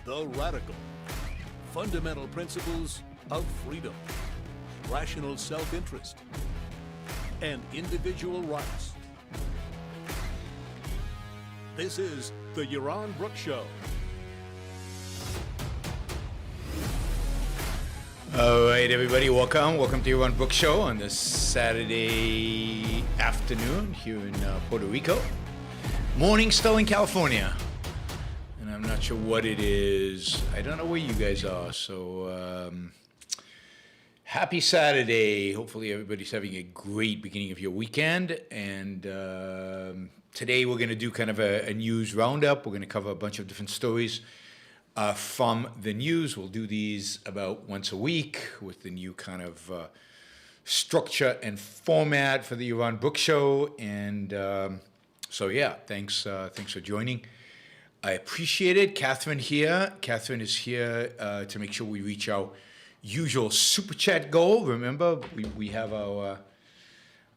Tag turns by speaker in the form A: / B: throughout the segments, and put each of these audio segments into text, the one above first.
A: The Radical. Fundamental principles of freedom, rational self-interest, and individual rights. This is the Yaron Brooks Show.
B: All right, everybody, welcome. Welcome to Yaron Brooks Show on this Saturday afternoon here in Puerto Rico. Morning still in California. And I'm not sure what it is. I don't know where you guys are. So happy Saturday. Hopefully everybody's having a great beginning of your weekend. And today we're going to do kind of a news roundup. We're going to cover a bunch of different stories from the news. We'll do these about once a week with the new kind of structure and format for the Yaron Brooks Show. And so, yeah, thanks for joining. I appreciate it. Catherine here. Catherine is here to make sure we reach our usual Super Chat goal. Remember, we have our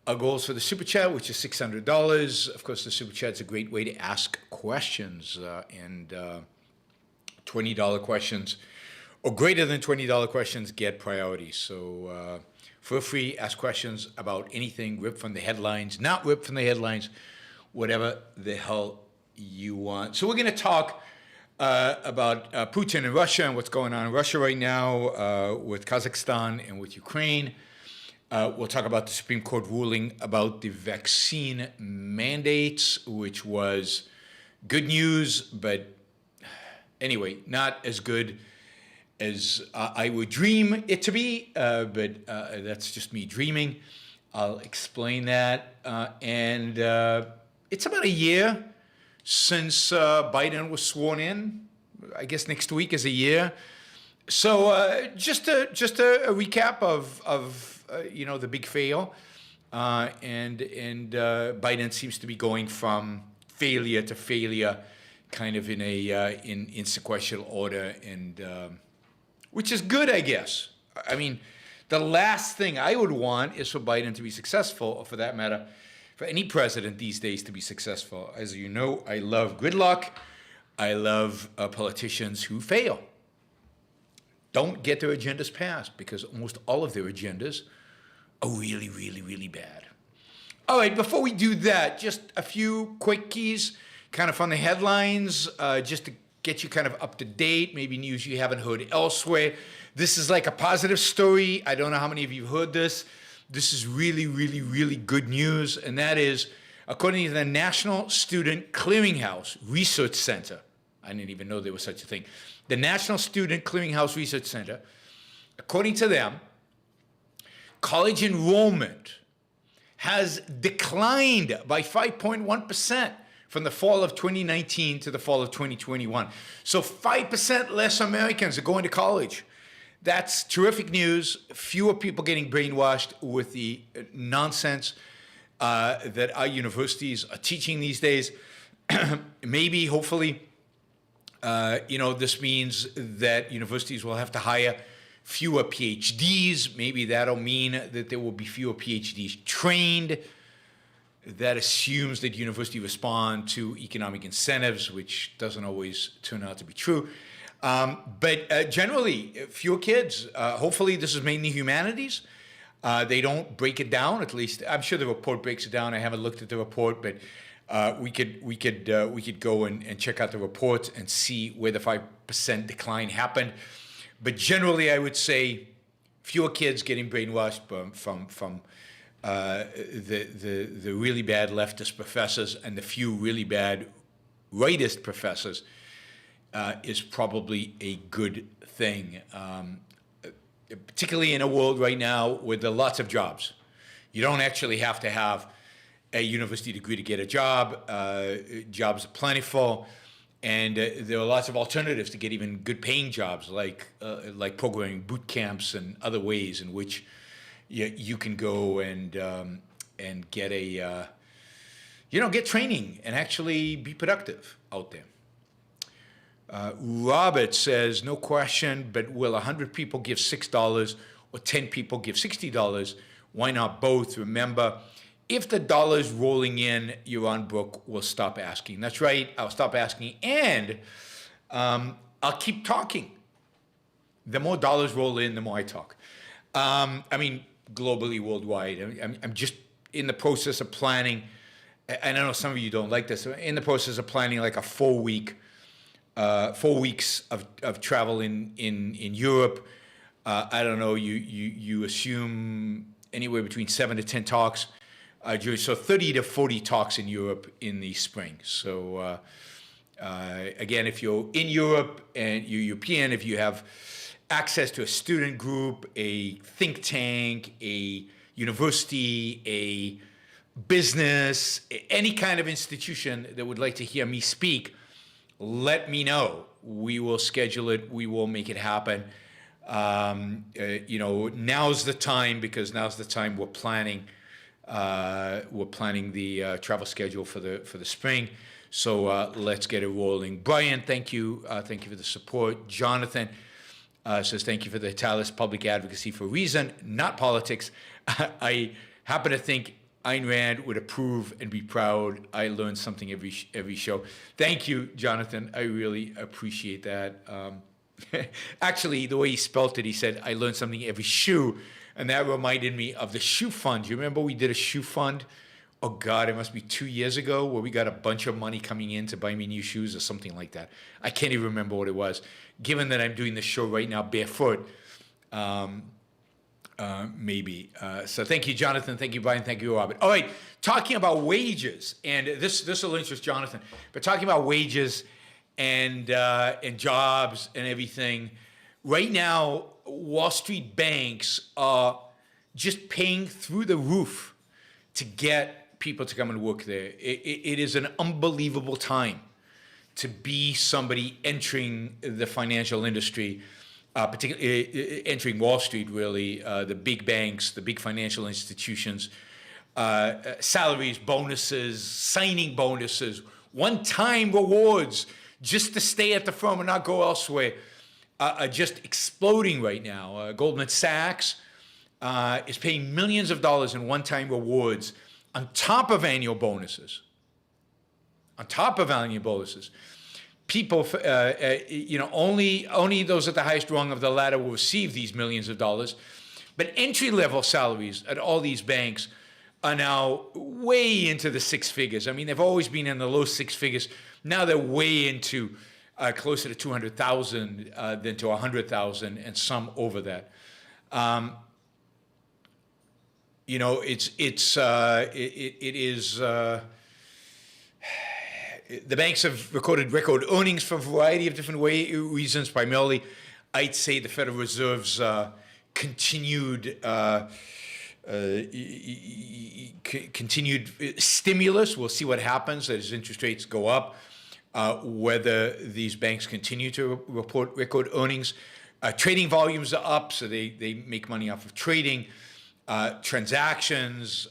B: goals for the Super Chat, which is $600. Of course, the Super Chat is a great way to ask questions, and $20 questions or greater than $20 questions get priority. So feel free, ask questions about anything, ripped from the headlines, not ripped from the headlines, whatever the hell you want. So we're going to talk about Putin and Russia and what's going on in Russia right now with Kazakhstan and with Ukraine. We'll talk about the Supreme Court ruling about the vaccine mandates, which was good news, but anyway, not as good as I would dream it to be, but that's just me dreaming. I'll explain that. And it's about a year since Biden was sworn in. I guess next week is a year. So just a recap of the big fail, and Biden seems to be going from failure to failure, kind of in a in sequential order, and which is good, I guess. I mean, the last thing I would want is for Biden to be successful, or for that matter, for any president these days to be successful. As you know, I love gridlock. I love politicians who fail. Don't get their agendas passed, because almost all of their agendas are really, really, really bad. All right, before we do that, just a few quick keys, kind of on the headlines, just to get you kind of up to date, maybe news you haven't heard elsewhere. This is like a positive story. I don't know how many of you heard this. This is really, really, really good news, and that is, according to the National Student Clearinghouse Research Center, I didn't even know there was such a thing, the National Student Clearinghouse Research Center, according to them, college enrollment has declined by 5.1% from the fall of 2019 to the fall of 2021. So 5% less Americans are going to college. That's terrific news. Fewer people getting brainwashed with the nonsense that our universities are teaching these days. Maybe, hopefully, this means that universities will have to hire fewer PhDs. Maybe that'll mean that there will be fewer PhDs trained. That assumes that universities respond to economic incentives, which doesn't always turn out to be true. But generally, fewer kids. Hopefully, this is mainly humanities. They don't break it down. At least, I'm sure the report breaks it down. I haven't looked at the report, but we could go and check out the report and see where the 5% decline happened. But generally, I would say fewer kids getting brainwashed from the really bad leftist professors and the few really bad rightist professors is probably a good thing, particularly in a world right now where there are lots of jobs. You don't actually have to have a university degree to get a job. Jobs are plentiful, and there are lots of alternatives to get even good paying jobs, like programming boot camps and other ways in which you can go and get get training and actually be productive out there. Robert says, no question, but will 100 people give $6 or 10 people give $60? Why not both? Remember, if the dollar's rolling in, Yaron Brooks will stop asking. That's right, I'll stop asking. And I'll keep talking. The more dollars roll in, the more I talk. I mean, globally, worldwide. I'm just in the process of planning. I know some of you don't like this. In the process of planning like a 4 weeks of travel in Europe. I don't know. You assume anywhere between 7 to 10 talks. So 30 to 40 talks in Europe in the spring. So again, if you're in Europe and you're European, if you have access to a student group, a think tank, a university, a business, any kind of institution that would like to hear me speak, let me know. We will schedule it. We will make it happen. Now's the time, because now's the time we're planning. We're planning the travel schedule for the spring. So let's get it rolling. Brian, thank you. Thank you for the support. Jonathan says thank you for the tireless public advocacy for reason, not politics. I happen to think Ayn Rand would approve and be proud. I learn something every show. Thank you, Jonathan. I really appreciate that. Actually, the way he spelt it, he said, I learned something every shoe. And that reminded me of the shoe fund. You remember we did a shoe fund? Oh, God, it must be 2 years ago, where we got a bunch of money coming in to buy me new shoes or something like that. I can't even remember what it was. Given that I'm doing the show right now barefoot, maybe. So thank you, Jonathan. Thank you, Brian. Thank you, Robert. All right, talking about wages, and this will interest Jonathan, but talking about wages and jobs and everything. Right now, Wall Street banks are just paying through the roof to get people to come and work there. It is an unbelievable time to be somebody entering the financial industry, particularly entering Wall Street, really, the big banks, the big financial institutions, salaries, bonuses, signing bonuses, one-time rewards just to stay at the firm and not go elsewhere, are just exploding right now. Goldman Sachs is paying millions of dollars in one-time rewards on top of annual bonuses. On top of annual bonuses. People, only those at the highest rung of the ladder will receive these millions of dollars. But entry-level salaries at all these banks are now way into the six figures. I mean, they've always been in the low six figures. Now they're way into closer to 200,000 than to 100,000, and some over that. The banks have recorded record earnings for a variety of different reasons. Primarily, I'd say the Federal Reserve's continued stimulus. We'll see what happens as interest rates go up. Whether these banks continue to report record earnings. Trading volumes are up, so they make money off of trading. Transactions,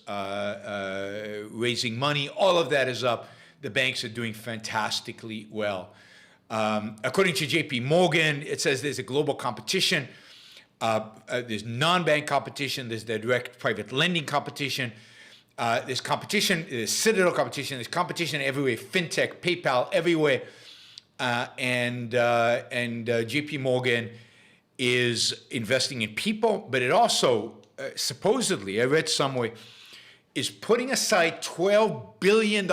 B: raising money, all of that is up. The banks are doing fantastically well. According to JP Morgan, it says there's a global competition. There's non-bank competition. There's the direct private lending competition. There's competition, there's citadel competition, there's competition everywhere, fintech, PayPal, everywhere. And JP Morgan is investing in people, but it also, supposedly, I read somewhere, is putting aside $12 billion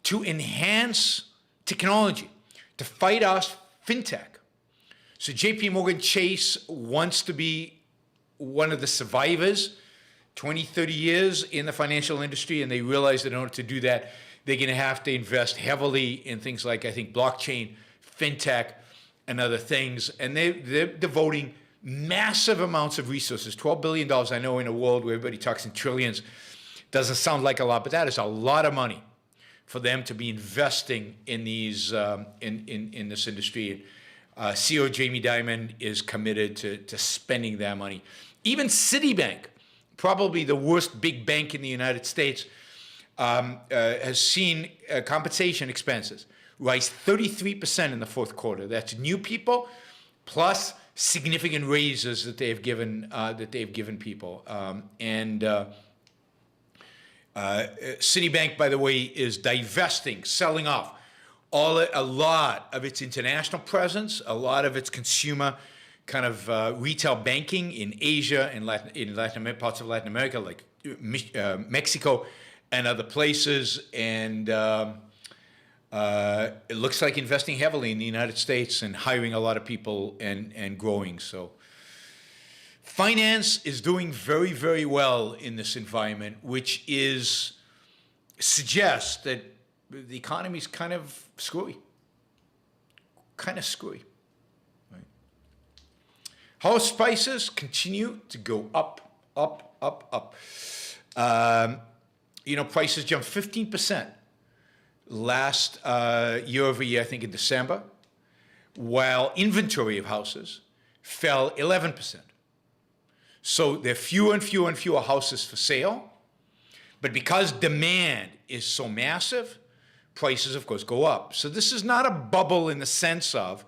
B: to enhance technology, to fight us fintech. So JP Morgan Chase wants to be one of the survivors, 20, 30 years in the financial industry, and they realize that in order to do that, they're going to have to invest heavily in things like, I think, blockchain, fintech, and other things. And they're devoting massive amounts of resources, $12 billion. I know in a world where everybody talks in trillions, doesn't sound like a lot, but that is a lot of money for them to be investing in these in this industry. CEO Jamie Dimon is committed to spending that money. Even Citibank, probably the worst big bank in the United States, has seen compensation expenses rise 33% in the fourth quarter. That's new people plus significant raises that they've given people. Citibank, by the way, is divesting, selling off a lot of its international presence, a lot of its consumer kind of retail banking in Asia and parts of Latin America, like Mexico and other places, and it looks like investing heavily in the United States and hiring a lot of people and growing. So finance is doing very, very well in this environment, which suggests that the economy is kind of screwy. Right? House prices continue to go up. Prices jumped 15% last year over year, I think in December, while inventory of houses fell 11%. So there are fewer and fewer houses for sale, but because demand is so massive, prices, of course, go up. So this is not a bubble in the sense of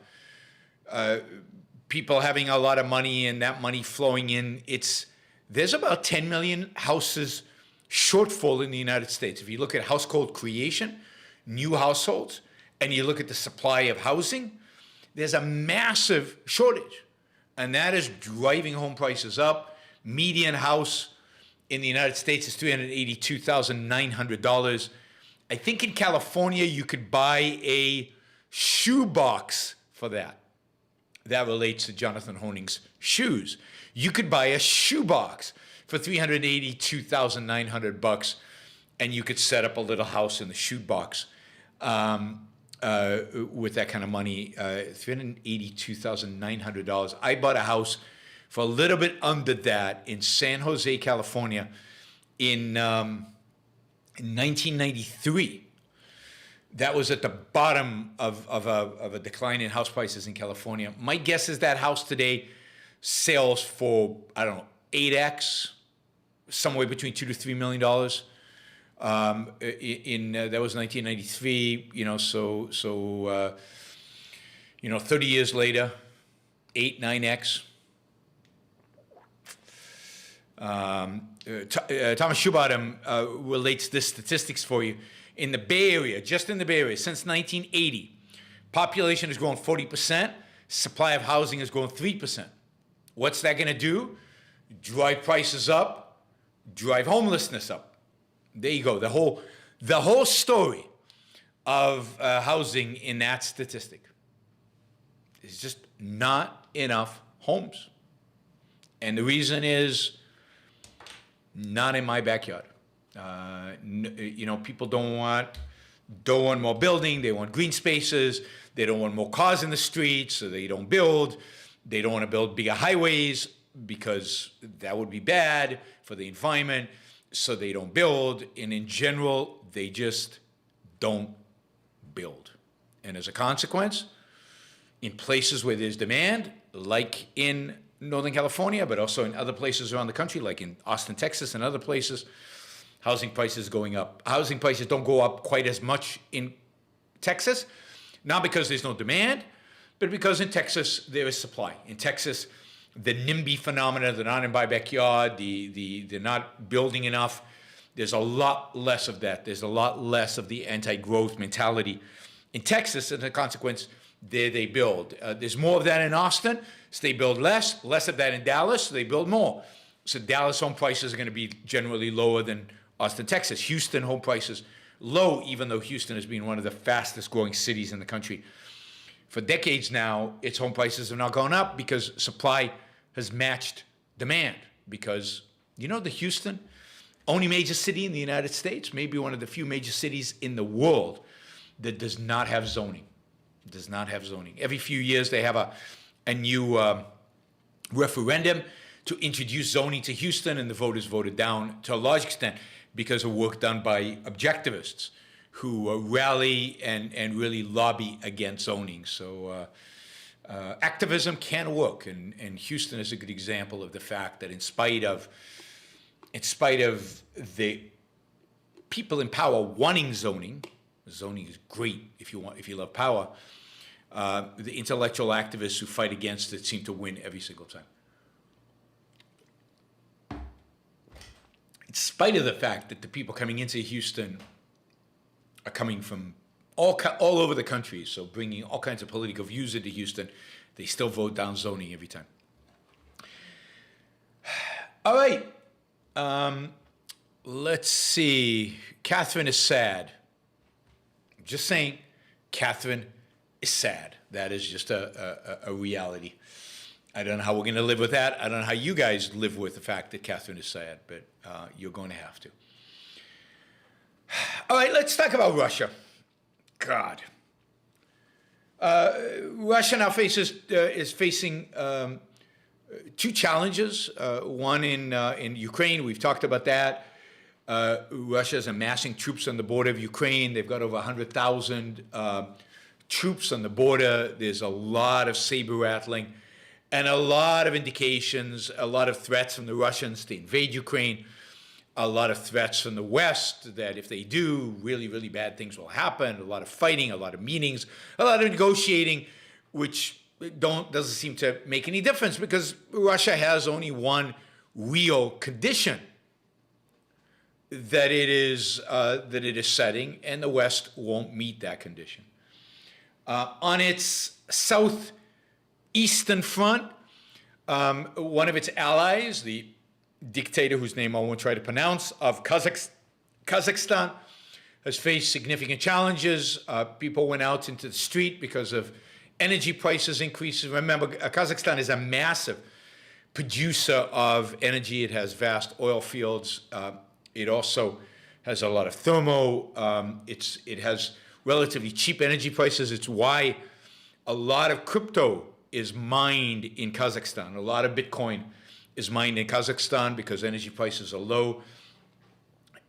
B: people having a lot of money and that money flowing in. There's about 10 million houses shortfall in the United States. If you look at household creation, new households, and you look at the supply of housing, there's a massive shortage. And that is driving home prices up. Median house in the United States is $382,900. I think in California you could buy a shoebox for that. That relates to Jonathan Honing's shoes. You could buy a shoebox for $382,900, and you could set up a little house in the shoebox with that kind of money. $382,900. I bought a house for a little bit under that in San Jose, California, in 1993. That was at the bottom of a decline in house prices in California. My guess is that house today sells for, I don't know, 8x, somewhere between $2 to $3 million. That was 1993. 30 years later, 8, 9x. Thomas Schubadam relates this statistics for you. In the Bay Area, just in the Bay Area, since 1980, population has grown 40%, supply of housing has grown 3%. What's that going to do? Drive prices up, drive homelessness up. There you go. The whole story of housing in that statistic is just not enough homes. And the reason is not in my backyard. People don't want more building. They want green spaces. They don't want more cars in the streets, so they don't build. They don't want to build bigger highways because that would be bad for the environment, so they don't build. And in general, they just don't build. And as a consequence, in places where there's demand, like in Northern California, but also in other places around the country, like in Austin, Texas, and other places, housing prices going up. Housing prices don't go up quite as much in Texas, not because there's no demand, but because in Texas there is supply. In Texas, the NIMBY phenomena, the not in my backyard, they're not building enough. There's a lot less of that. There's a lot less of the anti-growth mentality in Texas, and as a consequence, there they build. There's more of that in Austin, so they build less of that in Dallas, so they build more. So Dallas home prices are going to be generally lower than Austin, Texas. Houston home prices low, even though Houston has been one of the fastest growing cities in the country. For decades now, its home prices have not gone up because supply has matched demand. Because, the Houston, only major city in the United States, maybe one of the few major cities in the world that does not have zoning. Does not have zoning. Every few years they have a new referendum to introduce zoning to Houston, and the voters voted down to a large extent because of work done by objectivists who rally and really lobby against zoning. So activism can work, and Houston is a good example of the fact that in spite of the people in power wanting zoning is great if you love power. The intellectual activists who fight against it seem to win every single time. In spite of the fact that the people coming into Houston are coming from all over the country. So bringing all kinds of political views into Houston, they still vote down zoning every time. All right. Let's see. Catherine is sad. Just saying, Catherine is sad. That is just a reality. I don't know how we're going to live with that. I don't know how you guys live with the fact that Catherine is sad, but you're going to have to. All right, let's talk about Russia. God. Russia now is facing two challenges. One in Ukraine. We've talked about that. Russia is amassing troops on the border of Ukraine. They've got over 100,000 troops on the border. There's a lot of saber rattling and a lot of indications, a lot of threats from the Russians to invade Ukraine, a lot of threats from the West that if they do, really, really bad things will happen, a lot of fighting, a lot of meetings, a lot of negotiating, which doesn't seem to make any difference because Russia has only one real condition that it is setting, and the West won't meet that condition. On its southeastern front, one of its allies, the dictator whose name I won't try to pronounce, of Kazakhstan, has faced significant challenges. People went out into the street because of energy prices increases. Remember, Kazakhstan is a massive producer of energy. It has vast oil fields. It also has a lot of thermo. It has relatively cheap energy prices. It's why a lot of crypto is mined in Kazakhstan. A lot of Bitcoin is mined in Kazakhstan because energy prices are low.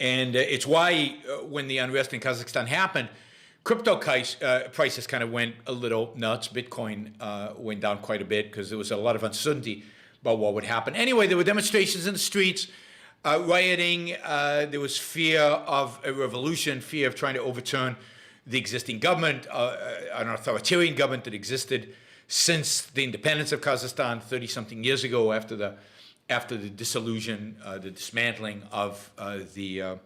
B: And it's why when the unrest in Kazakhstan happened, crypto prices kind of went a little nuts. Bitcoin went down quite a bit because there was a lot of uncertainty about what would happen. Anyway, there were demonstrations in the streets, rioting. There was fear of a revolution, fear of trying to overturn the existing government, an authoritarian government that existed since the independence of Kazakhstan 30-something years ago after the dissolution, the dismantling of the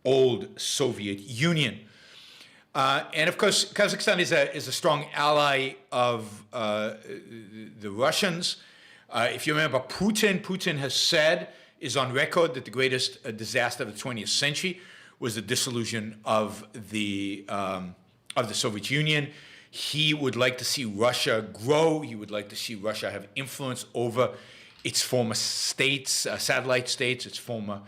B: old Soviet Union. And of course, Kazakhstan is a strong ally of the Russians. If you remember, Putin has said, is on record, that the greatest disaster of the 20th century was the dissolution of the Soviet Union. He would like to see Russia grow. He would like to see Russia have influence over its former states, satellite states, its former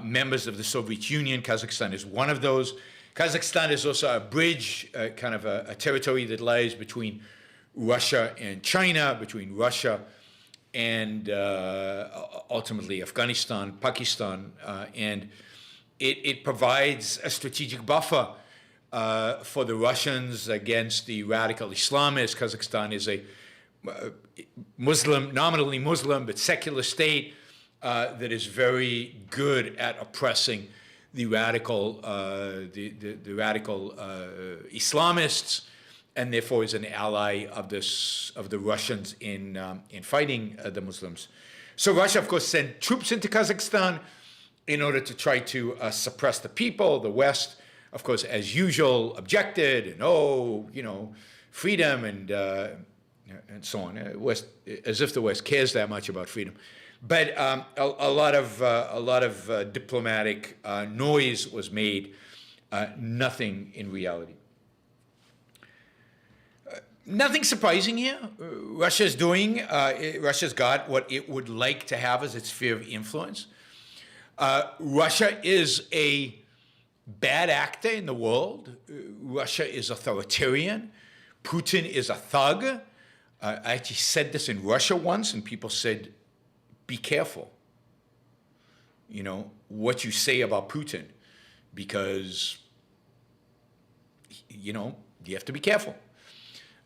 B: members of the Soviet Union. Kazakhstan is one of those. Kazakhstan is also a bridge, kind of a territory that lies between Russia and China, between Russia and ultimately Afghanistan, Pakistan, and it provides a strategic buffer for the Russians against the radical Islamists. Kazakhstan is a Muslim, nominally Muslim, but secular state that is very good at oppressing the radical Islamists, and therefore is an ally of the Russians in fighting the Muslims. So Russia, of course, sent troops into Kazakhstan in order to try to suppress the people. The West, of course, as usual, objected and freedom and so on. West, as if the West cares that much about freedom. But a lot of diplomatic noise was made. Nothing in reality. Nothing surprising here. Russia's got what it would like to have as its sphere of influence. Russia is a bad actor in the world. Russia is authoritarian. Putin is a thug. I actually said this in Russia once, and people said, be careful, what you say about Putin, because, you have to be careful.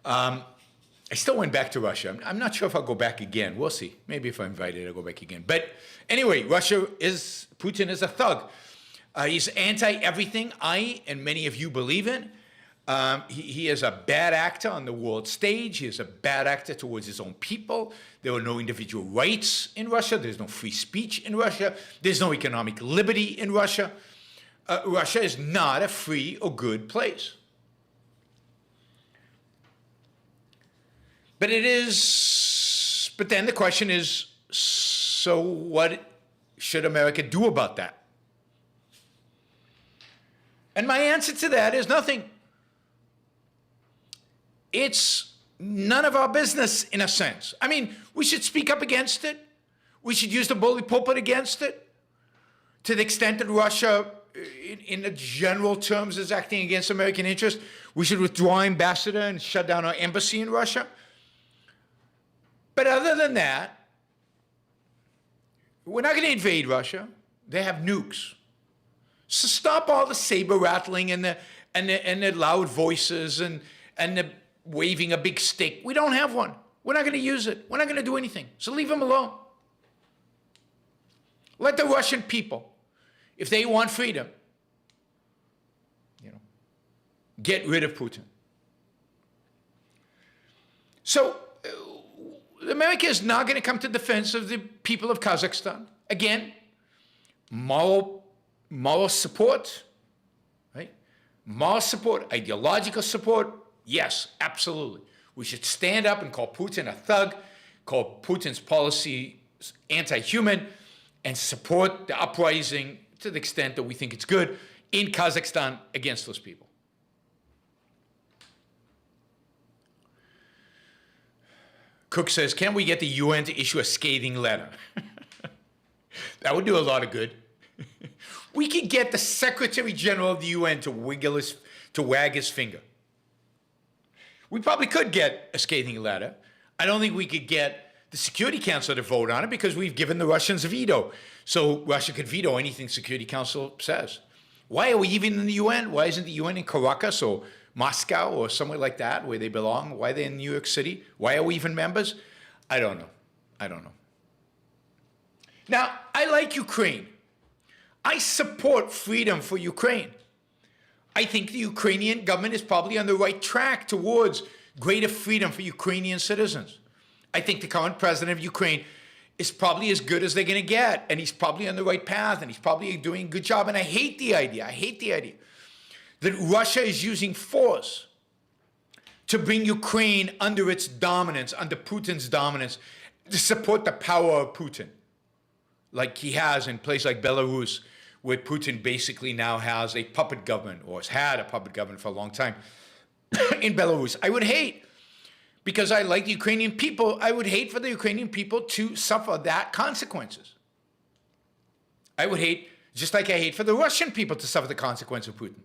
B: I still went back to Russia. I'm not sure if I'll go back again. We'll see. Maybe if I'm invited, I'll go back again. But anyway, Putin is a thug. He's anti-everything I and many of you believe in. He is a bad actor on the world stage. He is a bad actor towards his own people. There are no individual rights in Russia. There's no free speech in Russia. There's no economic liberty in Russia. Russia is not a free or good place. But then the question is, so what should America do about that? And my answer to that is nothing. It's none of our business, in a sense. I mean, we should speak up against it. We should use the bully pulpit against it. To the extent that Russia, in the general terms, is acting against American interests, we should withdraw our ambassador and shut down our embassy in Russia. But other than that, we're not going to invade Russia. They have nukes. So stop all the saber rattling and the loud voices and the waving a big stick. We don't have one. We're not going to use it. We're not going to do anything. So leave them alone. Let the Russian people, if they want freedom, get rid of Putin. So America is not going to come to defense of the people of Kazakhstan. Again, moral support, right? Moral support, ideological support, yes, absolutely. We should stand up and call Putin a thug, call Putin's policy anti-human, and support the uprising to the extent that we think it's good in Kazakhstan against those people. Cook says, can we get the UN to issue a scathing letter? That would do a lot of good. We could get the Secretary General of the UN to wag his finger. We probably could get a scathing letter. I don't think we could get the Security Council to vote on it because we've given the Russians a veto. So Russia could veto anything Security Council says. Why are we even in the UN? Why isn't the UN in Caracas or Moscow or somewhere like that where they belong? Why are they in New York City? Why are we even members? I don't know. I don't know. Now, I like Ukraine. I support freedom for Ukraine. I think the Ukrainian government is probably on the right track towards greater freedom for Ukrainian citizens. I think the current president of Ukraine is probably as good as they're going to get, and he's probably on the right path, and he's probably doing a good job. And I hate the idea that Russia is using force to bring Ukraine under its dominance, under Putin's dominance, to support the power of Putin, like he has in places like Belarus, where Putin basically now has a puppet government, or has had a puppet government for a long time in Belarus. I would hate, because I like the Ukrainian people, I would hate for the Ukrainian people to suffer that consequences. I would hate, just like I hate for the Russian people to suffer the consequence of Putin.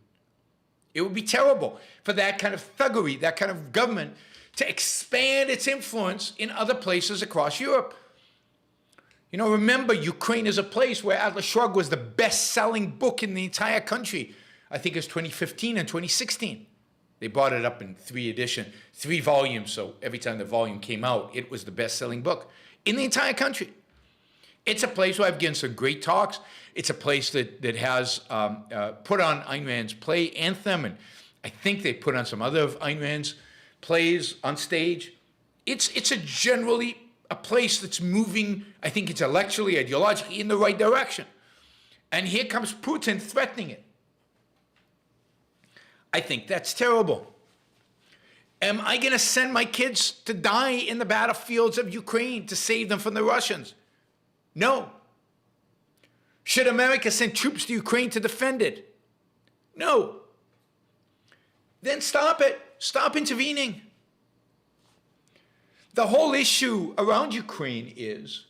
B: It would be terrible for that kind of thuggery, that kind of government, to expand its influence in other places across Europe. You know, remember, Ukraine is a place where Atlas Shrugged was the best-selling book in the entire country. I think it was 2015 and 2016. They brought it up in 3 volumes, so every time the volume came out, it was the best-selling book in the entire country. It's a place where I've given some great talks. It's a place that has put on Ayn Rand's play Anthem, and I think they put on some other of Ayn Rand's plays on stage. It's generally a place that's moving, I think intellectually, ideologically, in the right direction. And here comes Putin threatening it. I think that's terrible. Am I going to send my kids to die in the battlefields of Ukraine to save them from the Russians? No. Should America send troops to Ukraine to defend it? No. Then stop it. Stop intervening. The whole issue around Ukraine is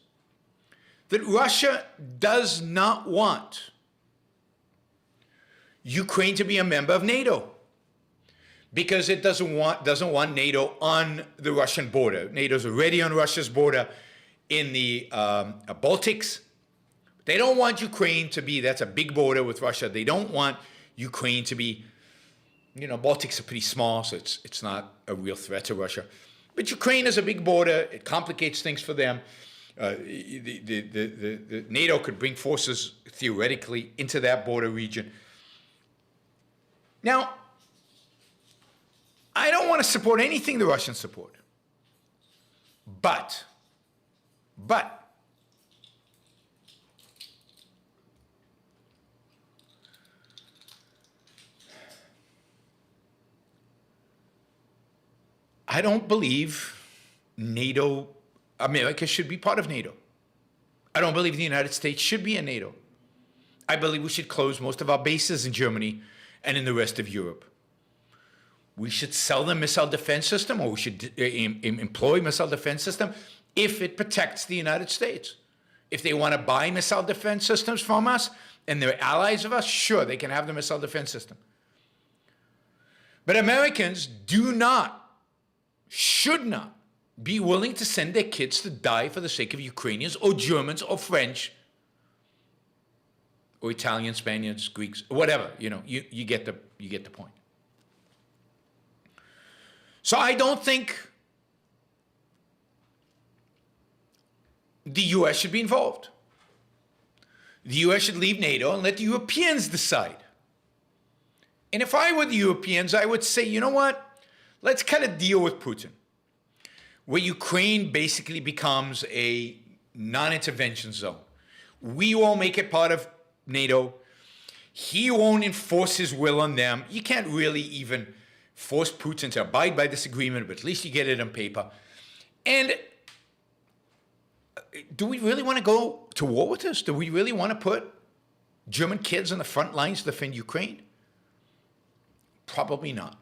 B: that Russia does not want Ukraine to be a member of NATO because it doesn't want NATO on the Russian border. NATO's already on Russia's border in the Baltics. They don't want Ukraine to be, that's a big border with Russia. They don't want Ukraine to be, you know, Baltics are pretty small, so it's not a real threat to Russia. But Ukraine is a big border. It complicates things for them. The NATO could bring forces theoretically into that border region. Now, I don't want to support anything the Russians support. But, I don't believe NATO, America should be part of NATO. I don't believe the United States should be in NATO. I believe we should close most of our bases in Germany and in the rest of Europe. We should sell them missile defense system, or we should employ missile defense system if it protects the United States. If they want to buy missile defense systems from us and they're allies of us, sure, they can have the missile defense system. But Americans do not, should not, be willing to send their kids to die for the sake of Ukrainians or Germans or French or Italians, Spaniards, Greeks, whatever. You know, you get the point. So I don't think the U.S. should be involved. The U.S. should leave NATO and let the Europeans decide. And if I were the Europeans, I would say, you know what? Let's cut a deal with Putin, where Ukraine basically becomes a non-intervention zone. We won't make it part of NATO. He won't enforce his will on them. You can't really even force Putin to abide by this agreement, but at least you get it on paper. And do we really want to go to war with this? Do we really want to put German kids on the front lines to defend Ukraine? Probably not.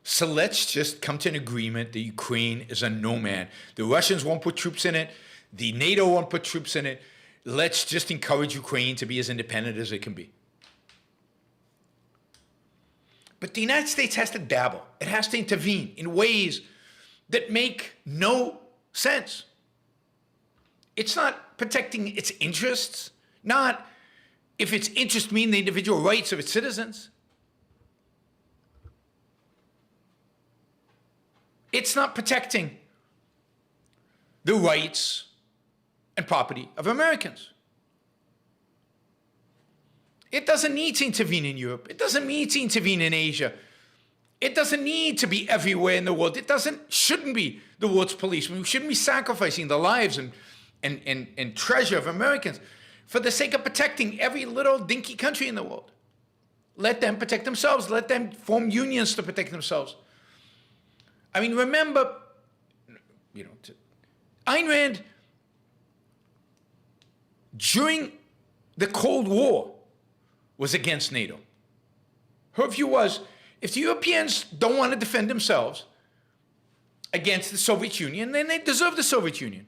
B: So let's just come to an agreement that Ukraine is a no man. The Russians won't put troops in it. The NATO won't put troops in it. Let's just encourage Ukraine to be as independent as it can be. But the United States has to dabble. It has to intervene in ways that make no sense. It's not protecting its interests, not if its interests mean the individual rights of its citizens. It's not protecting the rights and property of Americans. It doesn't need to intervene in Europe. It doesn't need to intervene in Asia. It doesn't need to be everywhere in the world. It shouldn't be the world's policeman. We shouldn't be sacrificing the lives and treasure of Americans for the sake of protecting every little dinky country in the world. Let them protect themselves. Let them form unions to protect themselves. I mean, remember, Ayn Rand, during the Cold War, was against NATO. Her view was, if the Europeans don't want to defend themselves against the Soviet Union, then they deserve the Soviet Union.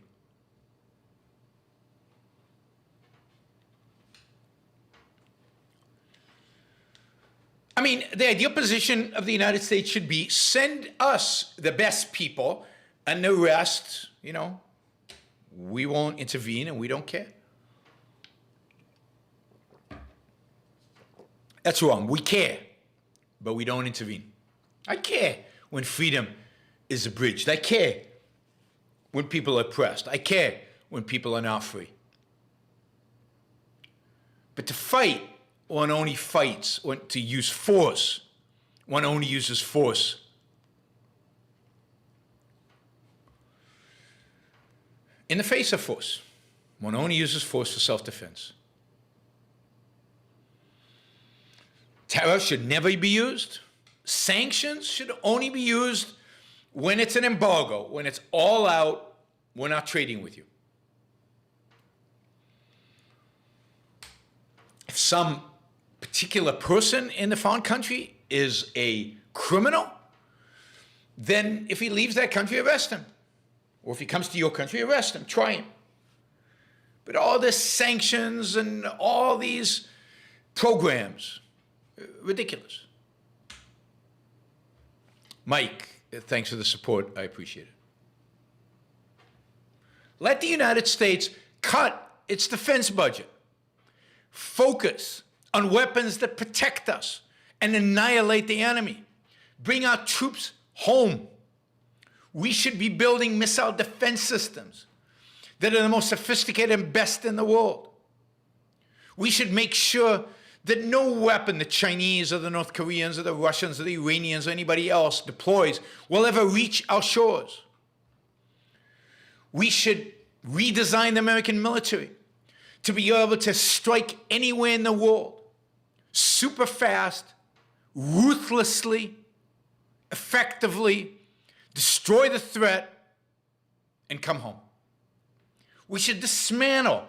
B: I mean, the ideal position of the United States should be send us the best people, and the rest, we won't intervene and we don't care. That's wrong. We care, but we don't intervene. I care when freedom is abridged. I care when people are oppressed. I care when people are not free. But to fight, one only fights. To use force, one only uses force. In the face of force, one only uses force for self-defense. Terror should never be used. Sanctions should only be used when it's an embargo, when it's all out, we're not trading with you. If some particular person in the foreign country is a criminal, then if he leaves that country, arrest him. Or if he comes to your country, arrest him, try him. But all this sanctions and all these programs, ridiculous. Mike, thanks for the support. I appreciate it. Let the United States cut its defense budget. Focus on weapons that protect us and annihilate the enemy. Bring our troops home. We should be building missile defense systems that are the most sophisticated and best in the world. We should make sure that no weapon the Chinese or the North Koreans or the Russians or the Iranians or anybody else deploys will ever reach our shores. We should redesign the American military to be able to strike anywhere in the world, super fast, ruthlessly, effectively, destroy the threat, and come home. We should dismantle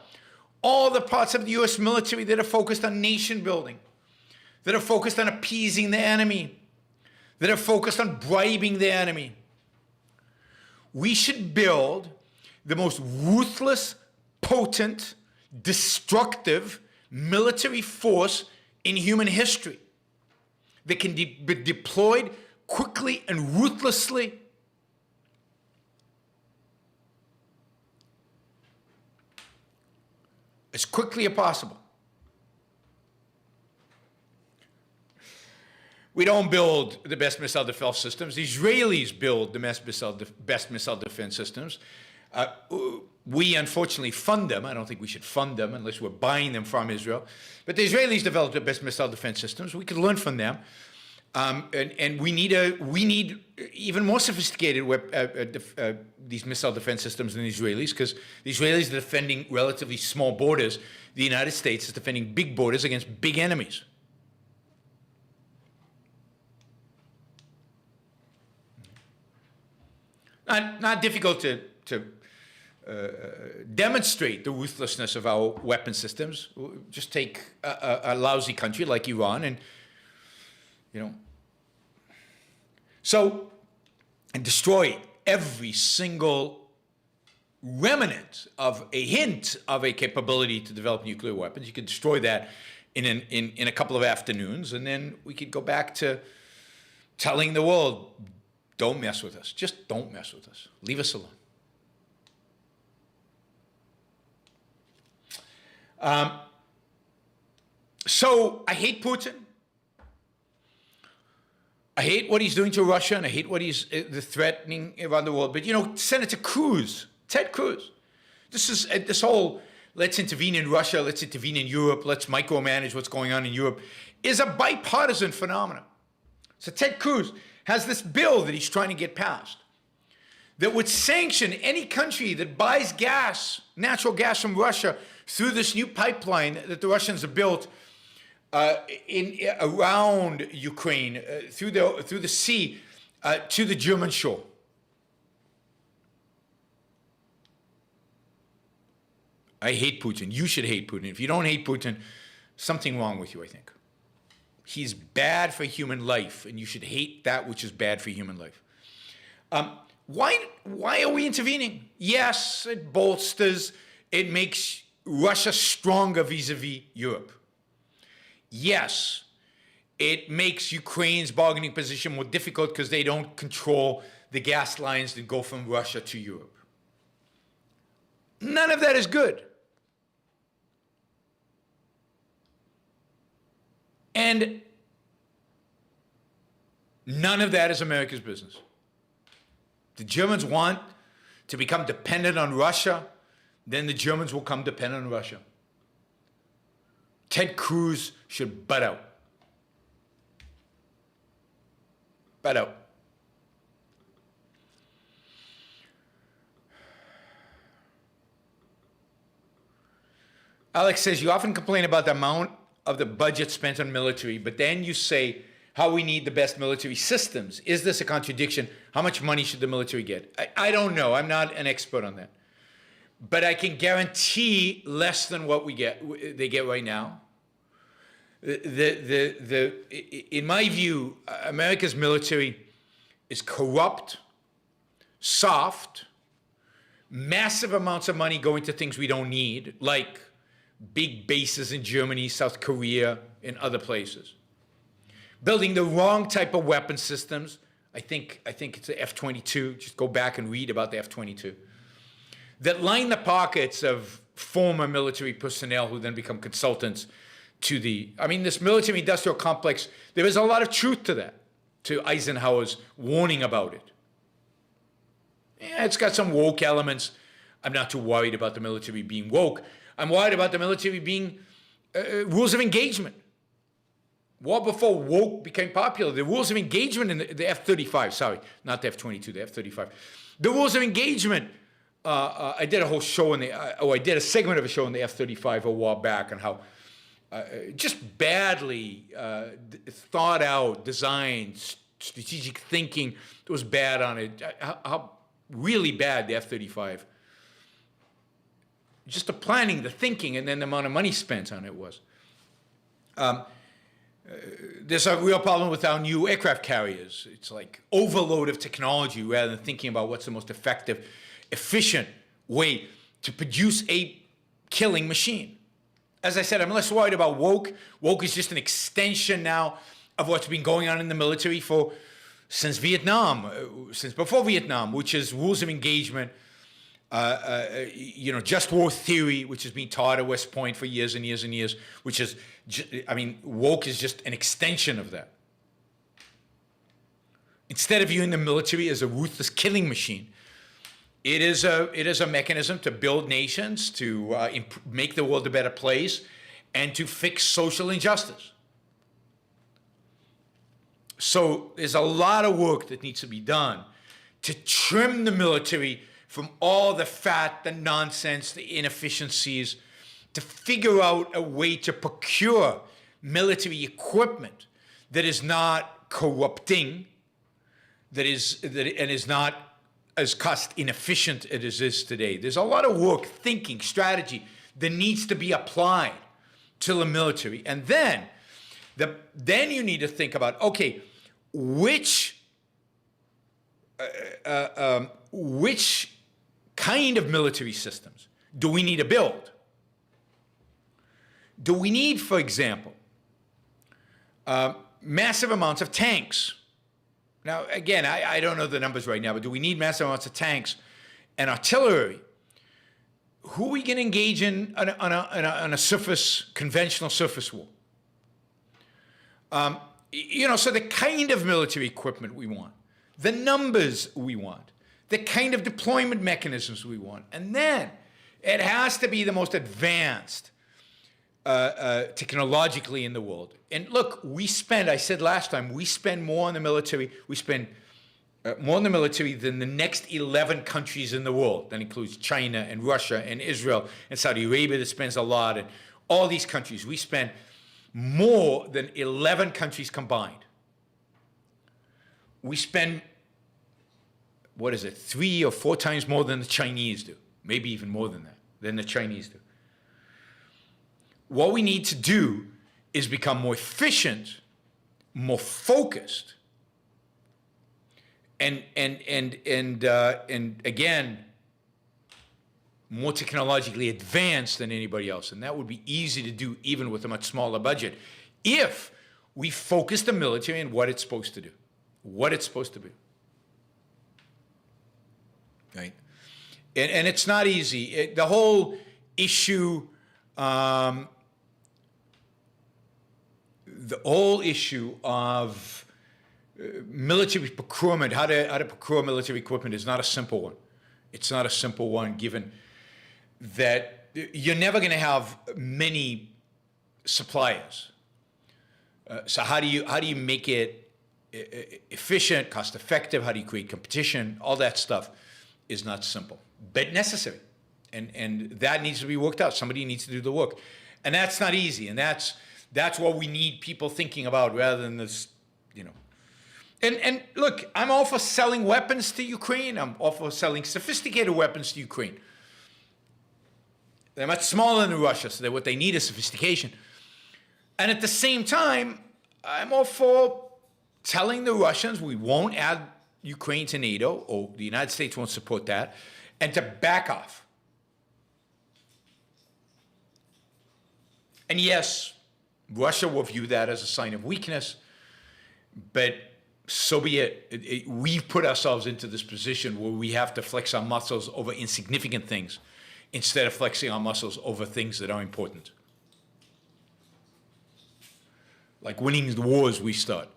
B: all the parts of the U.S. military that are focused on nation building, that are focused on appeasing the enemy, that are focused on bribing the enemy. We should build the most ruthless, potent, destructive military force in human history that can be deployed quickly and ruthlessly. As quickly as possible. We don't build the best missile defense systems. The Israelis build the best missile defense systems. We unfortunately fund them. I don't think we should fund them unless we're buying them from Israel. But the Israelis developed the best missile defense systems. We could learn from them. And we need even more sophisticated these missile defense systems than the Israelis, because the Israelis are defending relatively small borders. The United States is defending big borders against big enemies. Not difficult to demonstrate the ruthlessness of our weapon systems. Just take a lousy country like Iran and, and destroy every single remnant of a hint of a capability to develop nuclear weapons. You could destroy that in a couple of afternoons, and then we could go back to telling the world, don't mess with us. Just don't mess with us. Leave us alone. So I hate Putin. I hate what he's doing to Russia, and I hate what he's the threatening around the world. But Senator Cruz, Ted Cruz, this whole let's intervene in Russia, let's intervene in Europe, let's micromanage what's going on in Europe, is a bipartisan phenomenon. So Ted Cruz has this bill that he's trying to get passed that would sanction any country that buys gas, natural gas from Russia through this new pipeline that the Russians have built around Ukraine, through the sea to the German shore. I hate Putin. You should hate Putin. If you don't hate Putin, something wrong with you, I think. He's bad for human life, and you should hate that which is bad for human life. Why are we intervening? Yes, it bolsters, it makes Russia stronger vis-a-vis Europe. Yes, it makes Ukraine's bargaining position more difficult because they don't control the gas lines that go from Russia to Europe. None of that is good. And none of that is America's business. The Germans want to become dependent on Russia, then the Germans will come dependent on Russia. Ted Cruz should butt out. Butt out. Alex says, you often complain about the amount of the budget spent on military, but then you say how we need the best military systems. Is this a contradiction? How much money should the military get? I don't know. I'm not an expert on that. But I can guarantee less than what they get right now. In my view, America's military is corrupt, soft, massive amounts of money going to things we don't need, like big bases in Germany, South Korea, and other places. Building the wrong type of weapon systems. I think it's the F-22. Just go back and read about the F-22. That line the pockets of former military personnel who then become consultants to this military-industrial complex. There is a lot of truth to that, to Eisenhower's warning about it. Yeah, it's got some woke elements. I'm not too worried about the military being woke. I'm worried about the military being rules of engagement. Well before woke became popular, the rules of engagement in the F-35, sorry, not the F-22, the F-35. The rules of engagement, I did a whole show I did a segment of a show in the F-35 a while back on how just badly thought out, designed, strategic thinking that was bad on it. How really bad the F-35. Just the planning, the thinking, and then the amount of money spent on it was. There's a real problem with our new aircraft carriers. It's like overload of technology rather than thinking about what's the most effective, efficient way to produce a killing machine. As I said, I'm less worried about woke. Woke is just an extension now of what's been going on in the military since Vietnam, since before Vietnam, which is rules of engagement, just war theory, which has been taught at West Point for years and years and years, which is, woke is just an extension of that. Instead of viewing the military as a ruthless killing machine, it is a mechanism to build nations, to make the world a better place, and to fix social injustice. So there's a lot of work that needs to be done to trim the military from all the fat, the nonsense, the inefficiencies, to figure out a way to procure military equipment that is not corrupting, and is not as cost inefficient as it is today. There's a lot of work, thinking, strategy that needs to be applied to the military. And then you need to think about, okay, which kind of military systems do we need to build? Do we need, for example, massive amounts of tanks? Now, again, I don't know the numbers right now, but do we need massive amounts of tanks and artillery? Who are we going to engage in on a conventional surface war? So the kind of military equipment we want, the numbers we want, the kind of deployment mechanisms we want, and then it has to be the most advanced technologically in the world. And look, I said last time, we spend more on the military. We spend more on the military than the next 11 countries in the world. That includes China and Russia and Israel and Saudi Arabia that spends a lot, and all these countries. We spend more than 11 countries combined. We spend, 3 or 4 times more than the Chinese do. Maybe even more than that, than the Chinese do. What we need to do is become more efficient, more focused, and again, more technologically advanced than anybody else. And that would be easy to do even with a much smaller budget if we focus the military on what it's supposed to do, what it's supposed to be. Right? And it's not easy. The whole issue of military procurement, how to procure military equipment, is not a simple one. It's not a simple one, given that you're never going to have many suppliers. So how do you make it efficient, cost effective? How do you create competition? All that stuff is not simple, but necessary. And that needs to be worked out. Somebody needs to do the work. And that's not easy. And that's what we need people thinking about rather than this, And look, I'm all for selling weapons to Ukraine. I'm all for selling sophisticated weapons to Ukraine. They're much smaller than Russia, so what they need is sophistication. And at the same time, I'm all for telling the Russians we won't add Ukraine to NATO, or the United States won't support that, and to back off. And yes, Russia will view that as a sign of weakness, but so be it. We've put ourselves into this position where we have to flex our muscles over insignificant things instead of flexing our muscles over things that are important. Like winning the wars we start.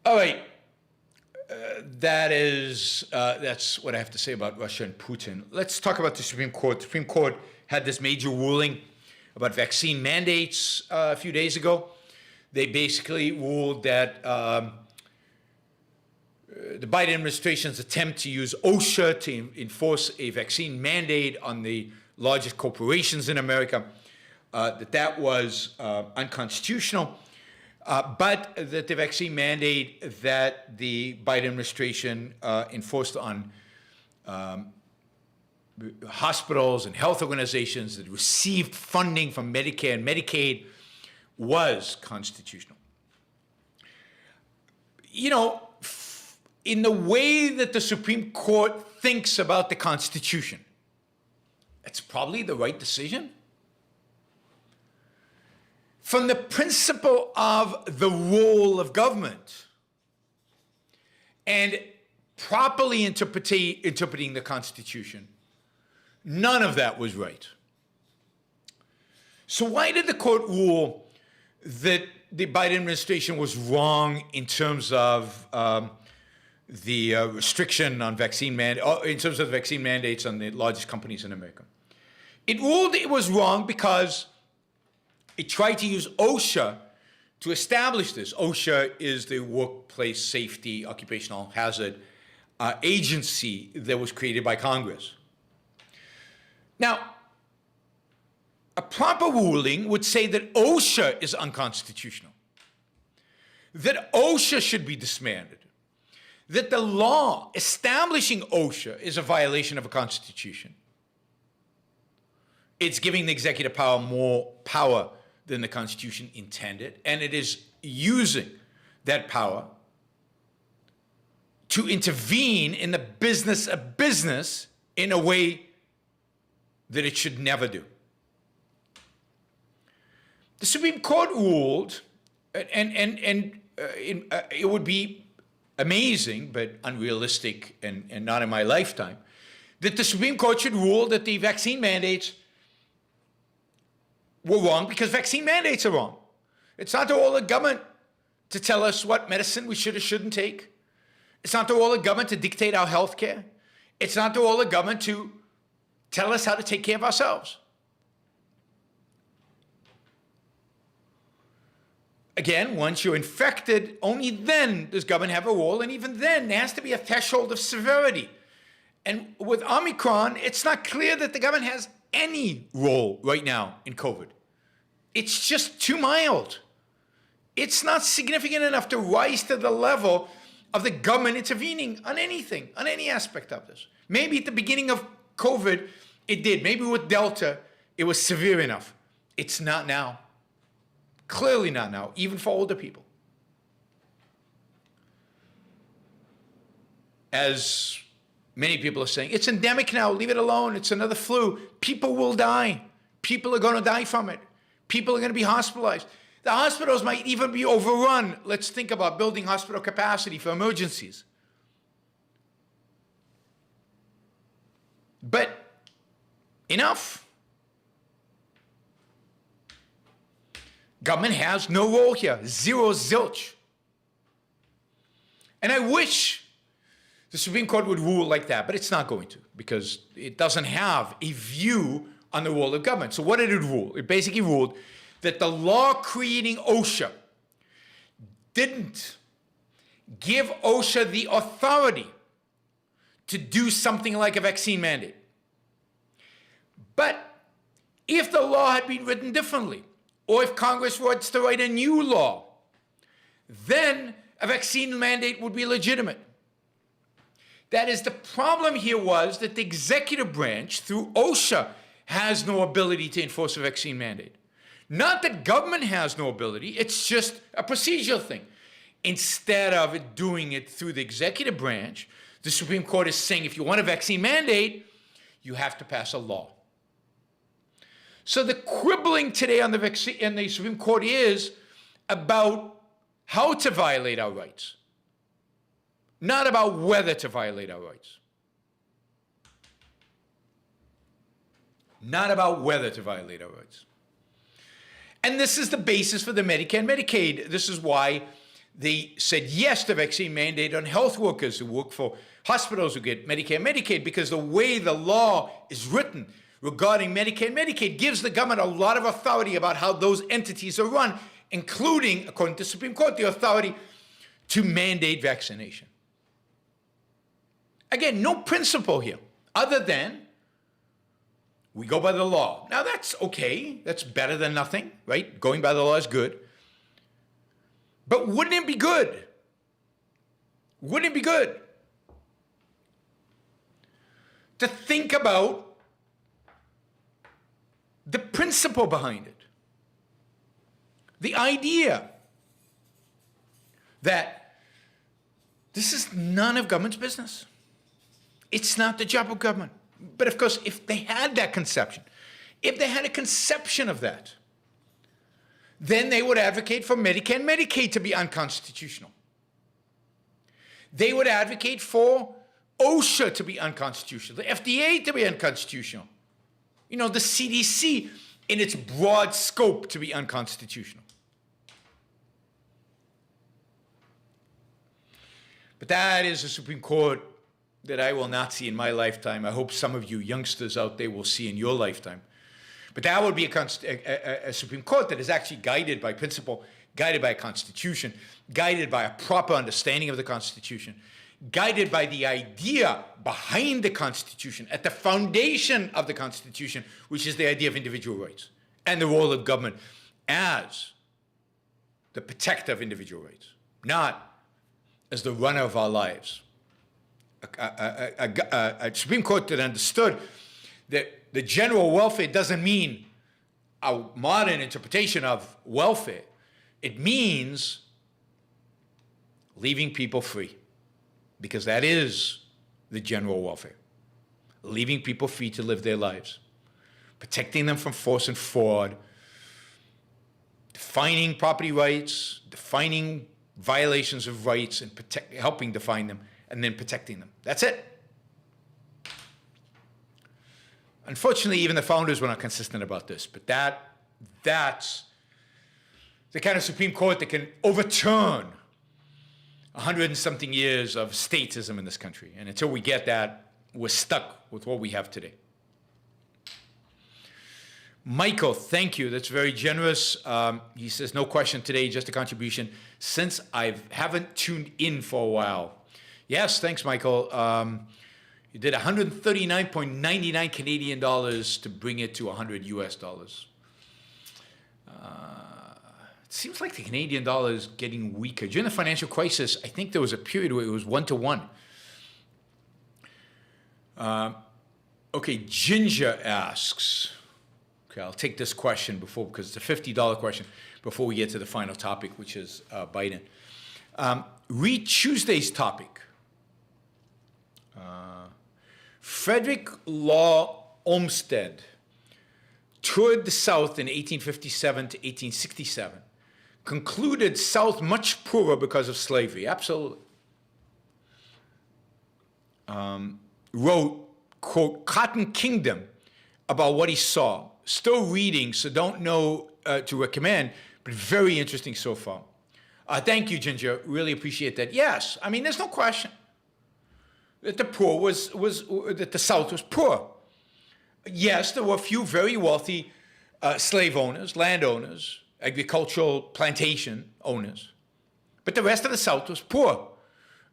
B: All right. That's what I have to say about Russia and Putin. Let's talk about the Supreme Court. The Supreme Court had this major ruling about vaccine mandates a few days ago. They basically ruled that the Biden administration's attempt to use OSHA to enforce a vaccine mandate on the largest corporations in America, that was unconstitutional. but that the vaccine mandate that the Biden administration enforced on hospitals and health organizations that received funding from Medicare and Medicaid was constitutional. You know, in the way that the Supreme Court thinks about the Constitution, it's probably the right decision. From the principle of the role of government and properly interpreting the Constitution, none of that was right. So why did the court rule that the Biden administration was wrong in terms of the restriction on vaccine in terms of vaccine mandates on the largest companies in America? It ruled it was wrong because it tried to use OSHA to establish this. OSHA is the Workplace Safety Occupational Hazard agency that was created by Congress. Now, a proper ruling would say that OSHA is unconstitutional, that OSHA should be disbanded, that the law establishing OSHA is a violation of a constitution. It's giving the executive power more power than the Constitution intended, and it is using that power to intervene in the business of business in a way that it should never do. The Supreme Court ruled, and it would be amazing but unrealistic and not in my lifetime, that the Supreme Court should rule that the vaccine mandates were wrong because vaccine mandates are wrong. It's not the role of government to tell us what medicine we should or shouldn't take. It's not the role of government to dictate our health care. It's not the role of government to tell us how to take care of ourselves. Again, once you're infected, only then does government have a role, and even then, there has to be a threshold of severity. And with Omicron, it's not clear that the government has any role right now in COVID. It's just too mild. It's not significant enough to rise to the level of the government intervening on anything, on any aspect of this. Maybe at the beginning of COVID, it did. Maybe with Delta, it was severe enough. It's not now. Clearly not now, even for older people. As many people are saying, it's endemic now, leave it alone, it's another flu. People will die. People are going to die from it. People are going to be hospitalized. The hospitals might even be overrun. Let's think about building hospital capacity for emergencies. But enough. Government has no role here. Zero, zilch. And I wish the Supreme Court would rule like that, but it's not going to, because it doesn't have a view on the role of government. So what did it rule? It basically ruled that the law creating OSHA didn't give OSHA the authority to do something like a vaccine mandate. But if the law had been written differently, or if Congress wants to write a new law, then a vaccine mandate would be legitimate. That is, the problem here was that the executive branch, through OSHA, has no ability to enforce a vaccine mandate. Not that government has no ability, it's just a procedural thing. Instead of doing it through the executive branch, the Supreme Court is saying if you want a vaccine mandate, you have to pass a law. So the quibbling today on the vaccine in the Supreme Court is about how to violate our rights, not about whether to violate our rights. Not about whether to violate our rights. And this is the basis for the Medicare and Medicaid. This is why they said yes to vaccine mandate on health workers who work for hospitals who get Medicare and Medicaid, because the way the law is written regarding Medicare and Medicaid gives the government a lot of authority about how those entities are run, including, according to the Supreme Court, the authority to mandate vaccination. Again, no principle here other than we go by the law. Now that's okay. That's better than nothing, right? Going by the law is good. But wouldn't it be good? Wouldn't it be good to think about the principle behind it? The idea that this is none of government's business. It's not the job of government. But of course, if they had that conception, if they had a conception of that, then they would advocate for Medicare and Medicaid to be unconstitutional. They would advocate for OSHA to be unconstitutional, the FDA to be unconstitutional, the CDC in its broad scope to be unconstitutional. But that is a Supreme Court that I will not see in my lifetime. I hope some of you youngsters out there will see in your lifetime. But that would be a Supreme Court that is actually guided by principle, guided by a constitution, guided by a proper understanding of the Constitution, guided by the idea behind the Constitution, at the foundation of the Constitution, which is the idea of individual rights and the role of government as the protector of individual rights, not as the runner of our lives. A Supreme Court that understood that the general welfare doesn't mean a modern interpretation of welfare. It means leaving people free, because that is the general welfare. Leaving people free to live their lives, protecting them from force and fraud, defining property rights, defining violations of rights, and helping define them, and then protecting them. That's it. Unfortunately, even the founders were not consistent about this, but that's the kind of Supreme Court that can overturn 100 and something years of statism in this country. And until we get that, we're stuck with what we have today. Michael, thank you. That's very generous. He says, no question today, just a contribution, since I haven't tuned in for a while. Yes, thanks, Michael. You did 139.99 Canadian dollars to bring it to 100 US dollars. It seems like the Canadian dollar is getting weaker. During the financial crisis, I think there was a period where it was 1-to-1. Okay, Ginger asks, okay, I'll take this question because it's a $50 question before we get to the final topic, which is Biden. Read Tuesday's topic. Frederick Law Olmsted toured the South in 1857 to 1867, concluded South much poorer because of slavery. Absolutely. Wrote, quote, Cotton Kingdom about what he saw. Still reading, so don't know to recommend, but very interesting so far. Thank you, Ginger. Really appreciate that. Yes, I mean, there's no question that the poor that the South was poor. Yes, there were a few very wealthy slave owners, landowners, agricultural plantation owners, but the rest of the South was poor.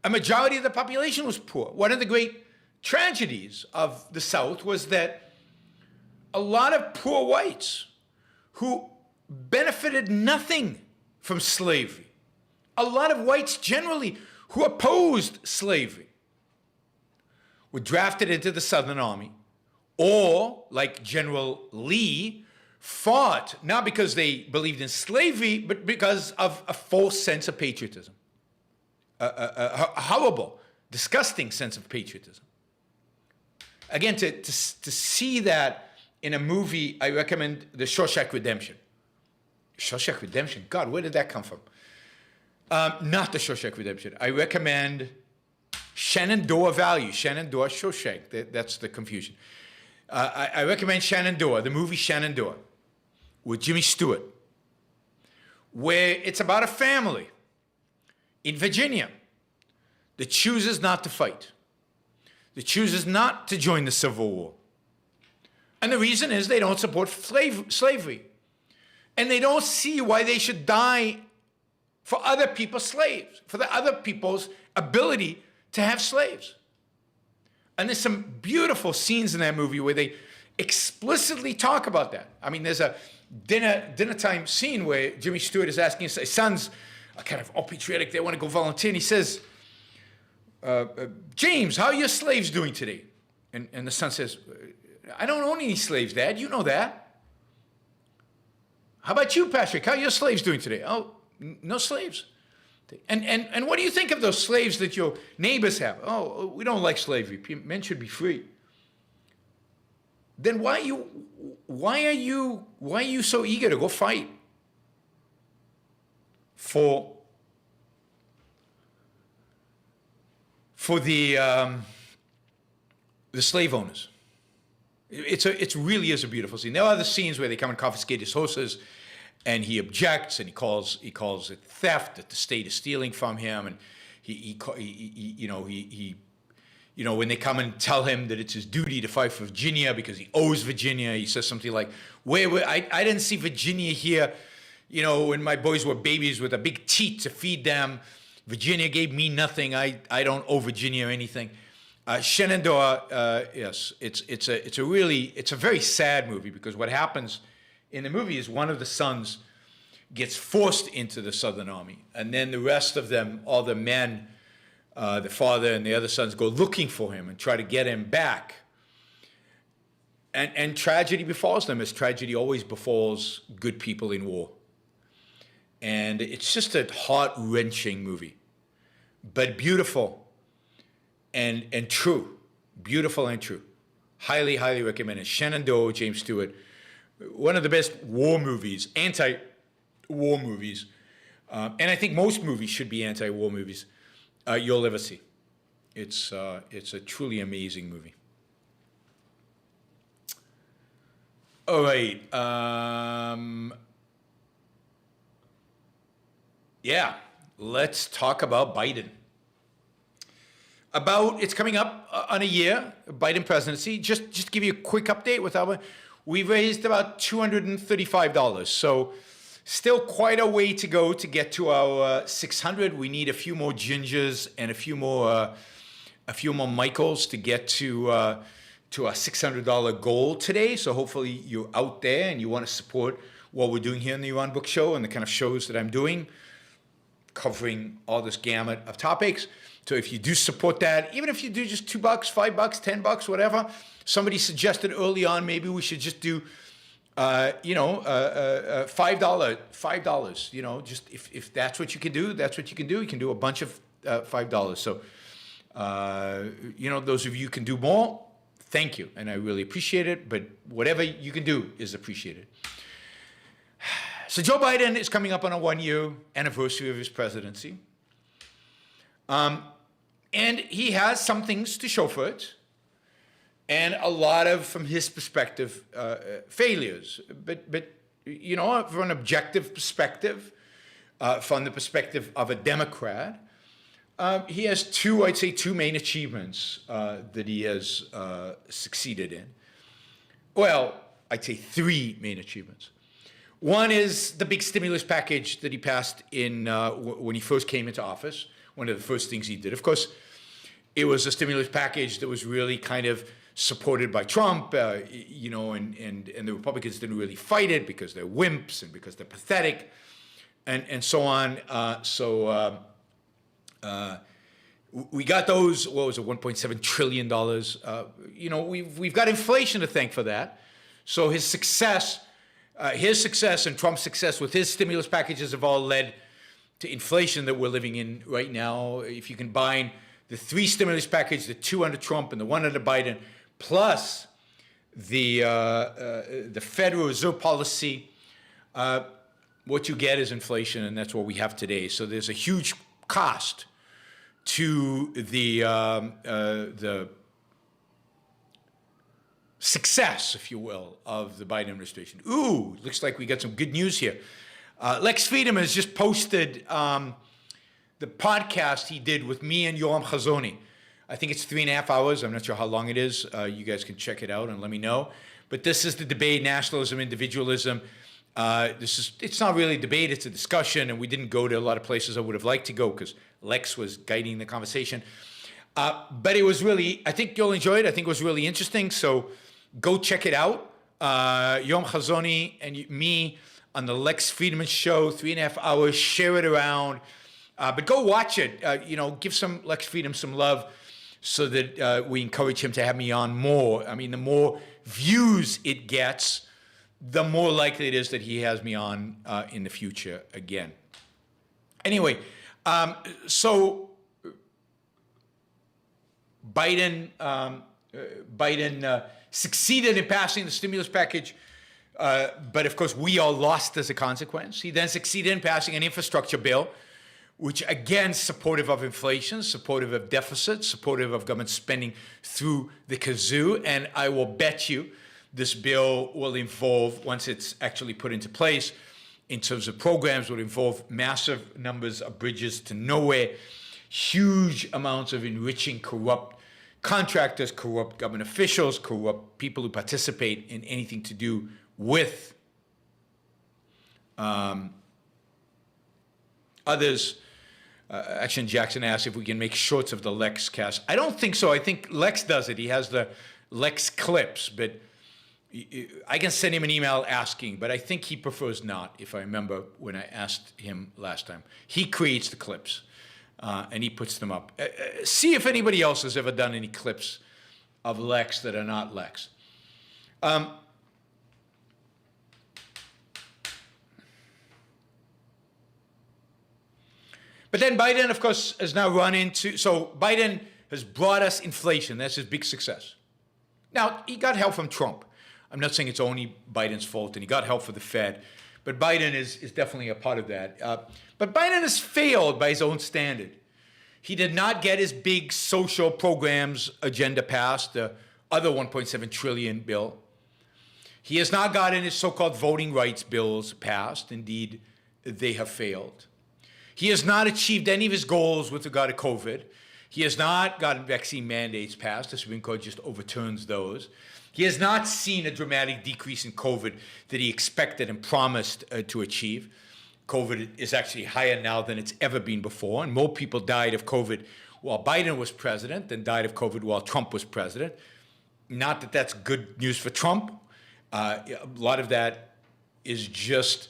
B: A majority of the population was poor. One of the great tragedies of the South was that a lot of poor whites who benefited nothing from slavery, a lot of whites generally who opposed slavery, were drafted into the Southern Army, or, like General Lee, fought not because they believed in slavery, but because of a false sense of patriotism. A horrible, disgusting sense of patriotism. Again, to see that in a movie, I recommend The Shawshank Redemption. Shawshank Redemption? God, where did that come from? Not The Shawshank Redemption. I recommend Shenandoah Valley, Shenandoah, Shawshank. That's the confusion. I recommend Shenandoah, the movie Shenandoah, with Jimmy Stewart, where it's about a family in Virginia that chooses not to fight, that chooses not to join the Civil War. And the reason is they don't support slavery. And they don't see why they should die for other people's slaves, for the other people's ability to have slaves. And there's some beautiful scenes in that movie where they explicitly talk about that. I mean, there's a dinner time scene where Jimmy Stewart is asking his sons, kind of all patriotic. They want to go volunteer. And he says, James, how are your slaves doing today? And the son says, I don't own any slaves, Dad. You know that. How about you, Patrick? How are your slaves doing today? Oh, no slaves. And what do you think of those slaves that your neighbors have? Oh, we don't like slavery. Men should be free. Then why are you so eager to go fight for the slave owners? It really is a beautiful scene. There are other scenes where they come and confiscate his horses, and he objects, and he calls it theft, that the state is stealing from him, and he when they come and tell him that it's his duty to fight for Virginia because he owes Virginia, he says something like, I didn't see Virginia here, when my boys were babies with a big teat to feed them. Virginia gave me nothing. I don't owe Virginia anything. Shenandoah, yes, it's a very sad movie, because what happens in the movie is one of the sons gets forced into the Southern Army, and then the rest of them, all the men, the father and the other sons, go looking for him and try to get him back. And tragedy befalls them, as tragedy always befalls good people in war. And it's just a heart-wrenching movie, but beautiful and true. Beautiful and true. Highly, highly recommended. Shenandoah, James Stewart. One of the best war movies, anti-war movies. And I think most movies should be anti-war movies you'll ever see. It's a truly amazing movie. All right. Yeah, let's talk about Biden. It's coming up on a year, Biden presidency. Just to give you a quick update, we've raised about $235. So still quite a way to go to get to our 600. We need a few more Gingers and a few more Michaels to get to our $600 goal today. So hopefully you're out there and you want to support what we're doing here in the Iran Book Show and the kind of shows that I'm doing, covering all this gamut of topics. So if you do support that, even if you do just $2, $5, $10, whatever. Somebody suggested early on maybe we should just do $5. Just if that's what you can do, that's what you can do. You can do a bunch of $5. So those of you who can do more, thank you, and I really appreciate it. But whatever you can do is appreciated. So Joe Biden is coming up on a 1-year anniversary of his presidency. And he has some things to show for it, and a lot of, from his perspective, failures. But from an objective perspective, from the perspective of a Democrat, he has two main achievements that he has succeeded in. Well, I'd say three main achievements. One is the big stimulus package that he passed when he first came into office. One of the first things he did. Of course, it was a stimulus package that was really kind of supported by Trump, and the Republicans didn't really fight it because they're wimps and because they're pathetic, and so on. We got those. What was it? $1.7 trillion. We've got inflation to thank for that. So his success and Trump's success with his stimulus packages have all led to inflation that we're living in right now. If you combine the three stimulus packages, the two under Trump and the one under Biden, plus the Federal Reserve policy, what you get is inflation, and that's what we have today. So there's a huge cost to the success, if you will, of the Biden administration. Ooh, looks like we got some good news here. Lex Friedman has just posted the podcast he did with me and Yoram Chazoni. I think it's 3.5 hours. I'm not sure how long it is. You guys can check it out and let me know. But this is the debate, nationalism, individualism. It's not really a debate, it's a discussion, and we didn't go to a lot of places I would have liked to go because Lex was guiding the conversation. But it was really, I think you'll enjoy it. I think it was really interesting. So go check it out. Yoram Chazoni and me on the Lex Friedman Show, 3.5 hours. Share it around. But go watch it. Give some Lex Friedman some love so that we encourage him to have me on more. I mean, the more views it gets, the more likely it is that he has me on in the future again. Anyway, so Biden succeeded in passing the stimulus package, but of course we all lost as a consequence. He then succeeded in passing an infrastructure bill, which again is supportive of inflation, supportive of deficits, supportive of government spending through the kazoo. And I will bet you this bill will involve, once it's actually put into place, in terms of programs, will involve massive numbers of bridges to nowhere, huge amounts of enriching corrupt contractors, corrupt government officials, corrupt people who participate in anything to do with others. Action Jackson asked if we can make shorts of the Lex cast. I don't think so. I think Lex does it. He has the Lex clips, but I can send him an email asking, but I think he prefers not, if I remember when I asked him last time. He creates the clips, and he puts them up. See if anybody else has ever done any clips of Lex that are not Lex. But then Biden, of course, has now run into, so Biden has brought us inflation. That's his big success. Now, he got help from Trump. I'm not saying it's only Biden's fault, and he got help from the Fed, but Biden is definitely a part of that. But Biden has failed by his own standard. He did not get his big social programs agenda passed, the other $1.7 trillion bill. He has not gotten his so-called voting rights bills passed. Indeed, they have failed. He has not achieved any of his goals with regard to COVID. He has not gotten vaccine mandates passed. The Supreme Court just overturns those. He has not seen a dramatic decrease in COVID that he expected and promised to achieve. COVID is actually higher now than it's ever been before, and more people died of COVID while Biden was president than died of COVID while Trump was president. Not that that's good news for Trump. A lot of that is just,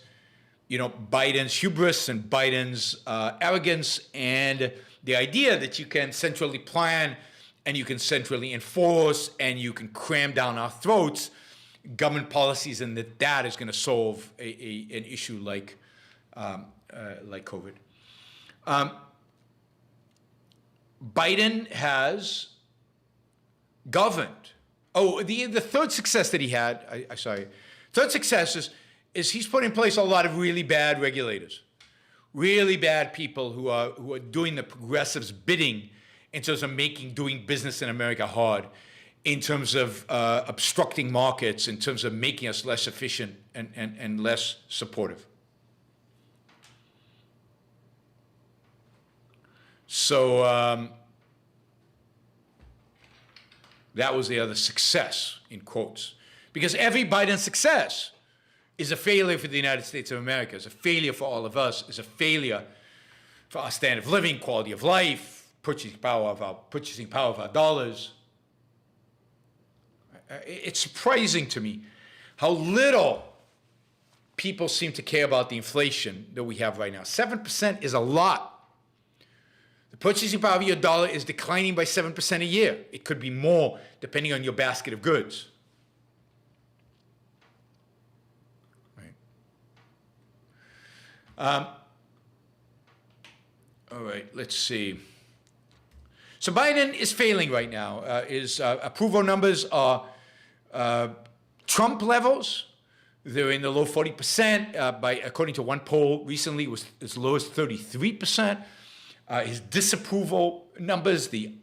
B: Biden's hubris and Biden's arrogance and the idea that you can centrally plan and you can centrally enforce and you can cram down our throats government policies, and that is going to solve an issue like COVID. Biden has governed. Oh, the third success that he had, third success is he's put in place a lot of really bad regulators, really bad people who are doing the progressives' bidding in terms of making doing business in America hard, in terms of obstructing markets, in terms of making us less efficient and less supportive. So that was the other success, in quotes. Because every Biden success is a failure for the United States of America, is a failure for all of us, is a failure for our standard of living, quality of life, purchasing power of our dollars. It's surprising to me how little people seem to care about the inflation that we have right now. 7% is a lot. The purchasing power of your dollar is declining by 7% a year. It could be more depending on your basket of goods. Right. All right, let's see. So Biden is failing right now. His approval numbers are Trump levels. They're in the low 40%. According to one poll recently, was as low as 33%. His disapproval numbers, the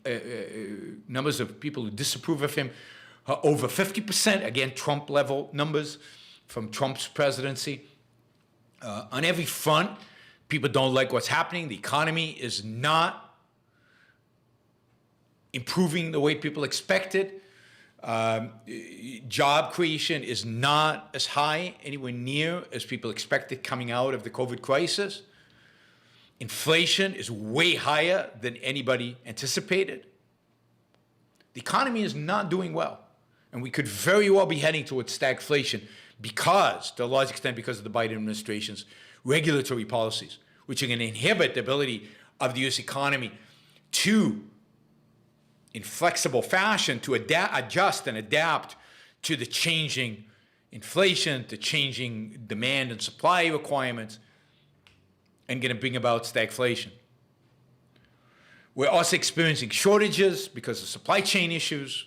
B: numbers of people who disapprove of him, are over 50%. Again, Trump level numbers from Trump's presidency. On every front, people don't like what's happening. The economy is not improving the way people expected. Job creation is not as high, anywhere near as people expected coming out of the COVID crisis. Inflation is way higher than anybody anticipated. The economy is not doing well, and we could very well be heading towards stagflation because, to a large extent, because of the Biden administration's regulatory policies, which are going to inhibit the ability of the U.S. economy to, in flexible fashion, to adjust and adapt to the changing inflation, to changing demand and supply requirements, and going to bring about stagflation. We're also experiencing shortages because of supply chain issues,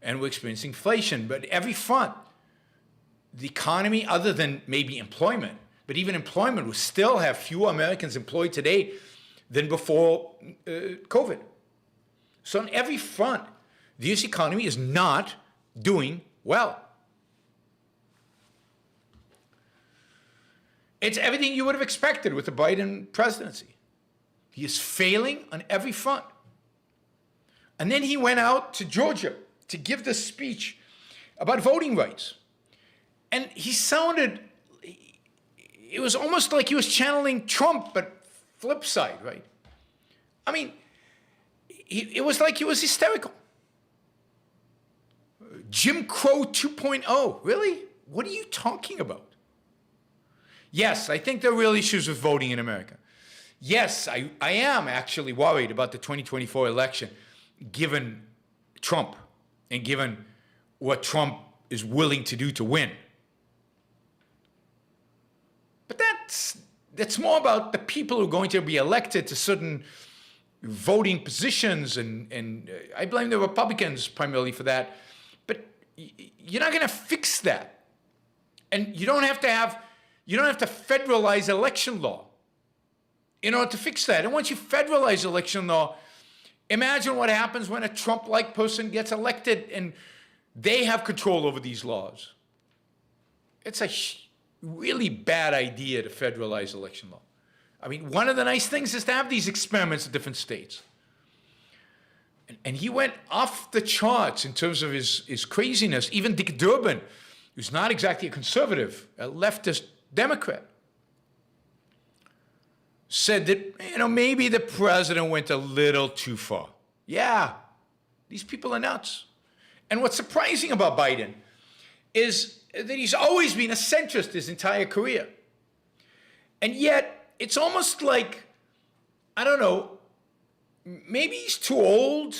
B: and we're experiencing inflation. But every front, the economy, other than maybe employment, but even employment, will still have fewer Americans employed today than before COVID. So on every front, the U.S. economy is not doing well. It's everything you would have expected with the Biden presidency. He is failing on every front. And then he went out to Georgia to give this speech about voting rights. And he sounded, it was almost like he was channeling Trump, but flip side, right? I mean, it was like he was hysterical. Jim Crow 2.0, really? What are you talking about? Yes, I think there are real issues with voting in America. Yes, I am actually worried about the 2024 election, given Trump and given what Trump is willing to do to win. But that's more about the people who are going to be elected to certain voting positions, and I blame the Republicans primarily for that. But you're not going to fix that, and you don't have to federalize election law in order to fix that. And once you federalize election law, imagine what happens when a Trump-like person gets elected and they have control over these laws. It's a really bad idea to federalize election law. I mean, one of the nice things is to have these experiments in different states. And he went off the charts in terms of his craziness. Even Dick Durbin, who's not exactly a conservative, a leftist Democrat, said that, maybe the president went a little too far. Yeah, these people are nuts. And what's surprising about Biden is that he's always been a centrist his entire career. And yet, it's almost like, I don't know, maybe he's too old,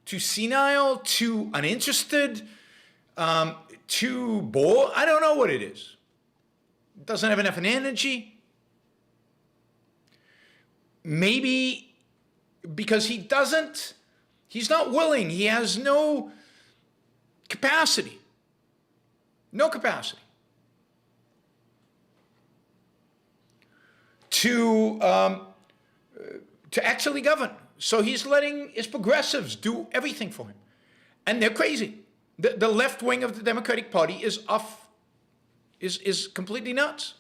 B: too senile, too uninterested, too bored. I don't know what it is. Doesn't have enough energy. Maybe because he's not willing, he has no capacity. No capacity to actually govern. So he's letting his progressives do everything for him. And they're crazy. The left wing of the Democratic Party is completely nuts.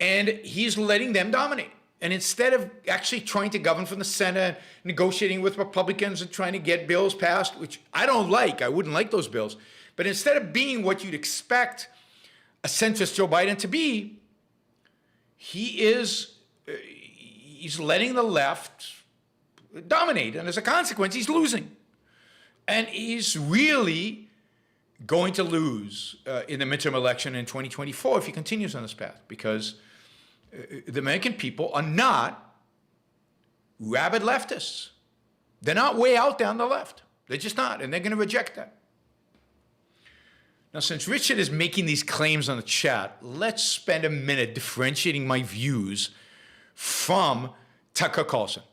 B: And he's letting them dominate. And instead of actually trying to govern from the Senate, negotiating with Republicans and trying to get bills passed, which I don't like, I wouldn't like those bills, but instead of being what you'd expect a centrist Joe Biden to be, he's letting the left dominate. And as a consequence, he's losing. And he's really going to lose in the midterm election in 2024 if he continues on this path, because the American people are not rabid leftists. They're not way out there on the left. They're just not, and they're going to reject that. Now, since Richard is making these claims on the chat, let's spend a minute differentiating my views from Tucker Carlson.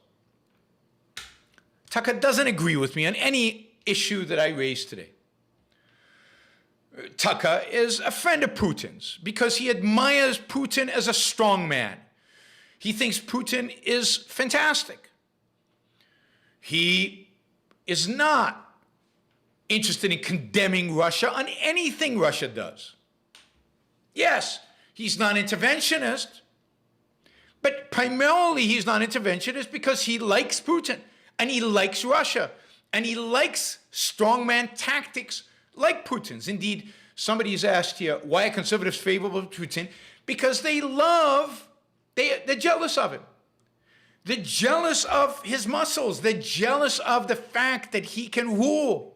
B: Tucker doesn't agree with me on any issue that I raised today. Tucker is a friend of Putin's because he admires Putin as a strong man. He thinks Putin is fantastic. He is not interested in condemning Russia on anything Russia does. Yes, he's not interventionist, but primarily he's not interventionist because he likes Putin and he likes Russia and he likes strongman tactics like Putin's. Indeed, somebody has asked here, why are conservatives favorable to Putin? Because they're jealous of him. They're jealous of his muscles. They're jealous of the fact that he can rule.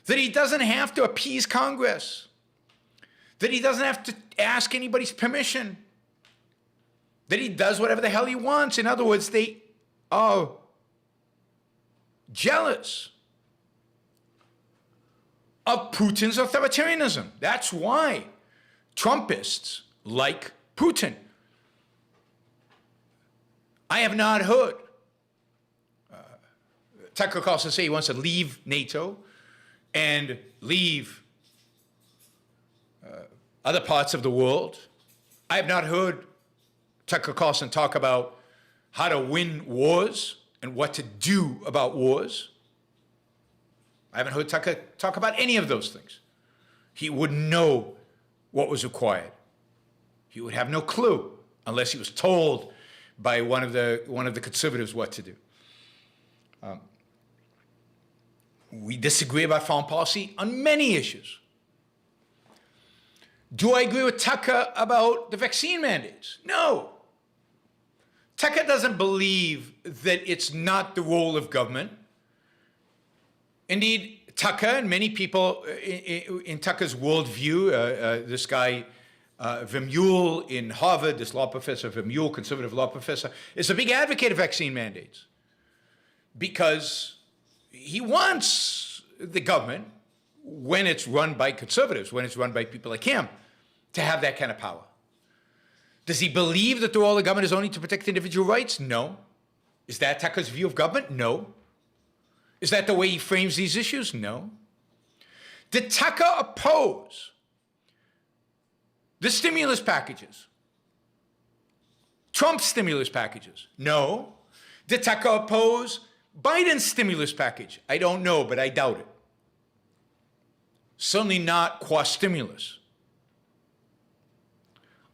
B: that he doesn't have to appease Congress, that he doesn't have to ask anybody's permission, that he does whatever the hell he wants. In other words, they are jealous of Putin's authoritarianism. That's why Trumpists like Putin. I have not heard Tucker Carlson say he wants to leave NATO and leave other parts of the world. I have not heard Tucker Carlson talk about how to win wars and what to do about wars. I haven't heard Tucker talk about any of those things. He wouldn't know what was required. He would have no clue unless he was told by one of the conservatives what to do. We disagree about foreign policy on many issues. Do I agree with Tucker about the vaccine mandates? No. Tucker doesn't believe that it's not the role of government. Indeed, Tucker and many people in Tucker's worldview, this guy Vermeule in Harvard, this law professor, Vermeule, conservative law professor, is a big advocate of vaccine mandates because he wants the government, when it's run by conservatives, when it's run by people like him, to have that kind of power. Does he believe that the role of government is only to protect individual rights? No. Is that Tucker's view of government? No. Is that the way he frames these issues? No. Did Tucker oppose the stimulus packages? Trump's stimulus packages? No. Did Tucker oppose Biden's stimulus package? I don't know, but I doubt it. Certainly not quasi-stimulus.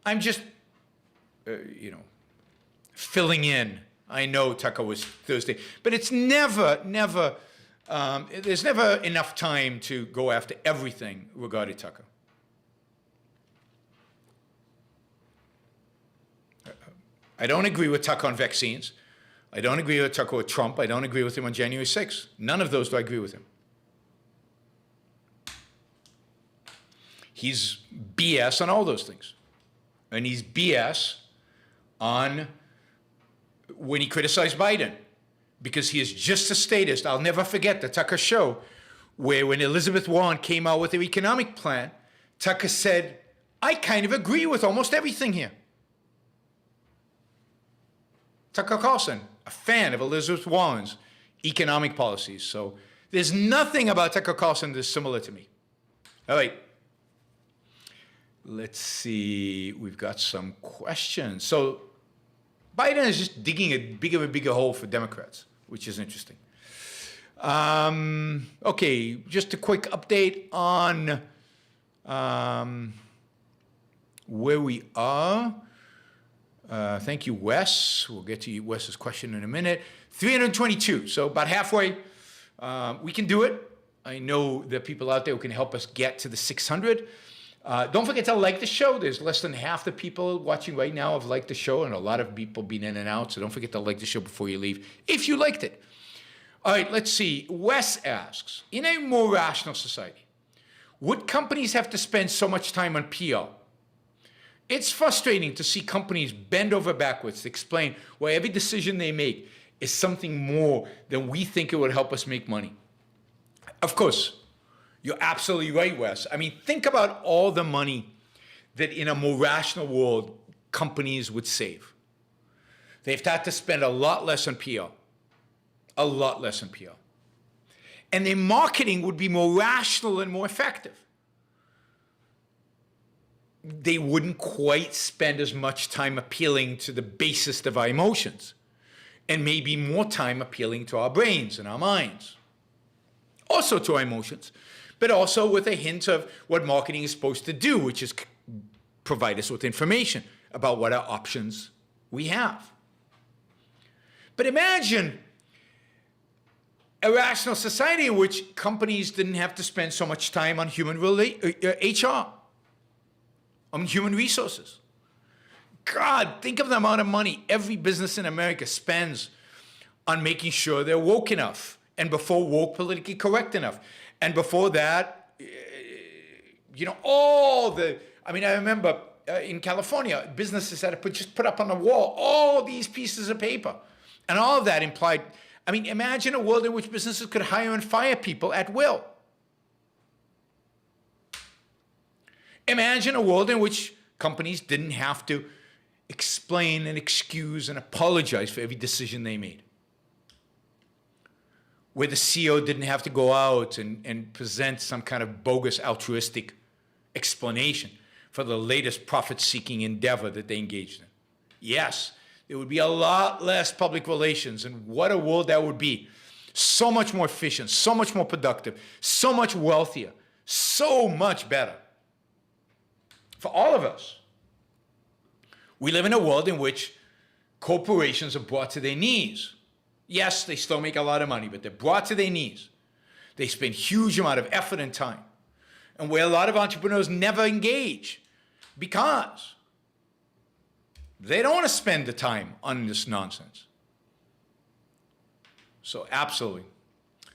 B: I'm just, filling in. I know Tucker was Thursday, but it's never, there's never enough time to go after everything regarding Tucker. I don't agree with Tucker on vaccines. I don't agree with Tucker with Trump. I don't agree with him on January 6th. None of those do I agree with him. He's BS on all those things. And he's BS on when he criticized Biden, because he is just a statist. I'll never forget the Tucker show where when Elizabeth Warren came out with her economic plan, Tucker said, I kind of agree with almost everything here. Tucker Carlson, a fan of Elizabeth Warren's economic policies. So there's nothing about Tucker Carlson that's similar to me. All right. Let's see. We've got some questions. So Biden is just digging a bigger and bigger hole for Democrats, which is interesting. Okay, just a quick update on where we are. Thank you, Wes. We'll get to Wes's question in a minute. 322, so about halfway. We can do it. I know there are people out there who can help us get to the 600. Don't forget to like the show. There's less than half the people watching right now have liked the show, and a lot of people been in and out, so don't forget to like the show before you leave, if you liked it. All right, let's see. Wes asks, in a more rational society, would companies have to spend so much time on PR? It's frustrating to see companies bend over backwards to explain why every decision they make is something more than we think it would help us make money. Of course, you're absolutely right, Wes. I mean, think about all the money that in a more rational world companies would save. They've had to spend a lot less on PR. A lot less on PR. And their marketing would be more rational and more effective. They wouldn't quite spend as much time appealing to the basest of our emotions, and maybe more time appealing to our brains and our minds. Also to our emotions, but also with a hint of what marketing is supposed to do, which is provide us with information about what our options we have. But imagine a rational society in which companies didn't have to spend so much time on HR, on human resources. God, think of the amount of money every business in America spends on making sure they're woke enough, and before woke, politically correct enough, And before that, I remember in California, businesses had to just put up on the wall all these pieces of paper. And all of that implied, imagine a world in which businesses could hire and fire people at will. Imagine a world in which companies didn't have to explain and excuse and apologize for every decision they made. Where the CEO didn't have to go out and present some kind of bogus altruistic explanation for the latest profit-seeking endeavor that they engaged in. Yes, there would be a lot less public relations, and what a world that would be. So much more efficient, so much more productive, so much wealthier, so much better for all of us. We live in a world in which corporations are brought to their knees. Yes, they still make a lot of money, but they're brought to their knees. They spend huge amount of effort and time, and where a lot of entrepreneurs never engage because they don't want to spend the time on this nonsense. So absolutely.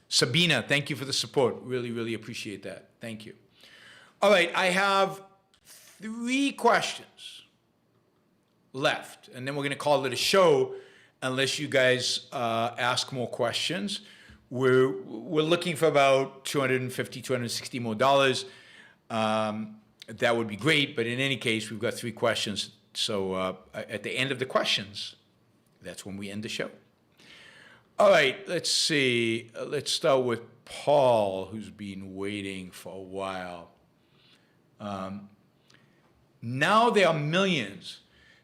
B: Sabina, thank you for the support. Really, really appreciate that. Thank you. All right, I have 3 questions left, and then we're going to call it a show unless you guys ask more questions. We're looking for about $250, $260 more dollars. That would be great, but in any case, we've got 3 questions. So at the end of the questions, that's when we end the show. All right, let's see. Let's start with Paul, who's been waiting for a while. Now there are millions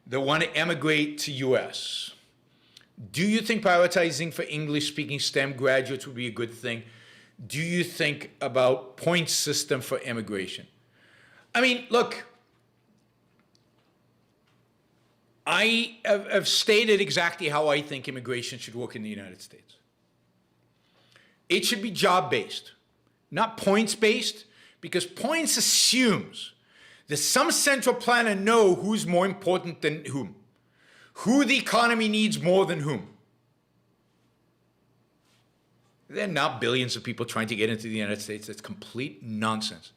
B: that want to emigrate to U.S. Do you think prioritizing for English-speaking STEM graduates would be a good thing? Do you think about point system for immigration? Look, I have stated exactly how I think immigration should work in the United States. It should be job-based, not points-based, because points assumes that some central planner know who's more important than whom, who the economy needs more than whom. There are now billions of people trying to get into the United States. That's complete nonsense.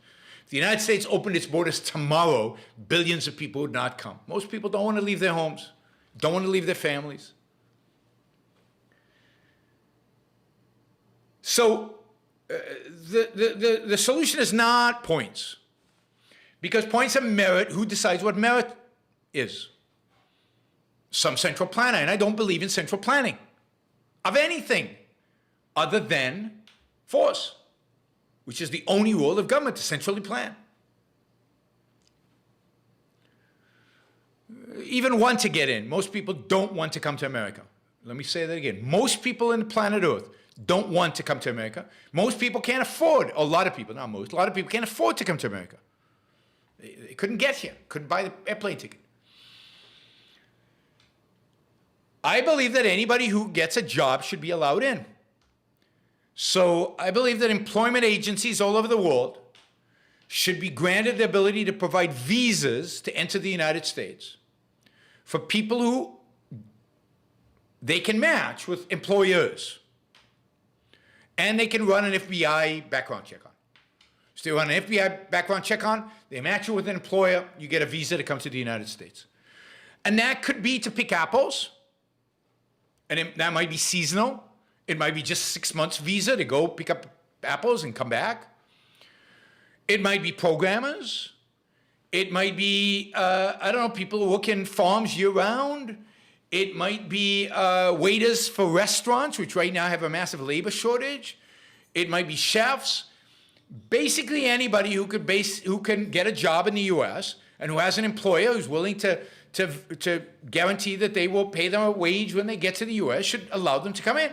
B: If the United States opened its borders tomorrow, billions of people would not come. Most people don't want to leave their homes, don't want to leave their families. So the solution is not points, because points are merit. Who decides what merit is? Some central planner, and I don't believe in central planning of anything other than force, which is the only role of government, to centrally plan. Even want to get in. Most people don't want to come to America. Let me say that again. Most people on planet Earth don't want to come to America. Most people can't afford, a lot of people, not most, a lot of people can't afford to come to America. They couldn't get here, couldn't buy the airplane ticket. I believe that anybody who gets a job should be allowed in. So I believe that employment agencies all over the world should be granted the ability to provide visas to enter the United States for people who they can match with employers. And they can run an FBI background check on. So they run an FBI background check on, they match you with an employer, you get a visa to come to the United States. And that could be to pick apples, and that might be seasonal. It might be just 6 months visa to go pick up apples and come back. It might be programmers. It might be, people who work in farms year-round. It might be waiters for restaurants, which right now have a massive labor shortage. It might be chefs. Basically anybody who can get a job in the U.S. and who has an employer who's willing to guarantee that they will pay them a wage when they get to the U.S. should allow them to come in.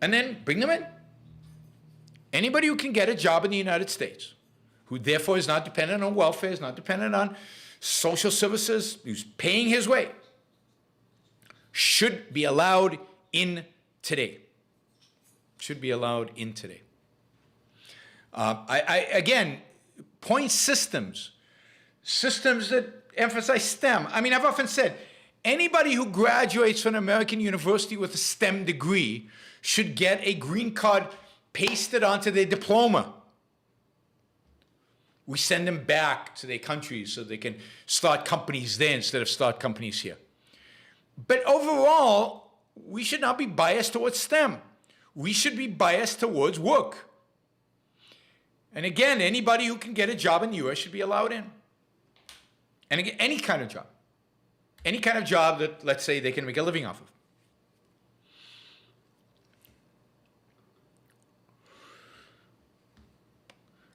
B: And then bring them in. Anybody who can get a job in the United States, who therefore is not dependent on welfare, is not dependent on social services, who's paying his way, should be allowed in today. Should be allowed in today. Again, point systems that emphasize STEM. I've often said, Anybody who graduates from an American university with a STEM degree should get a green card pasted onto their diploma. We send them back to their countries so they can start companies there instead of start companies here. But overall, we should not be biased towards STEM. We should be biased towards work. And again, anybody who can get a job in the US should be allowed in. And again, any kind of job. Any kind of job that, let's say, they can make a living off of.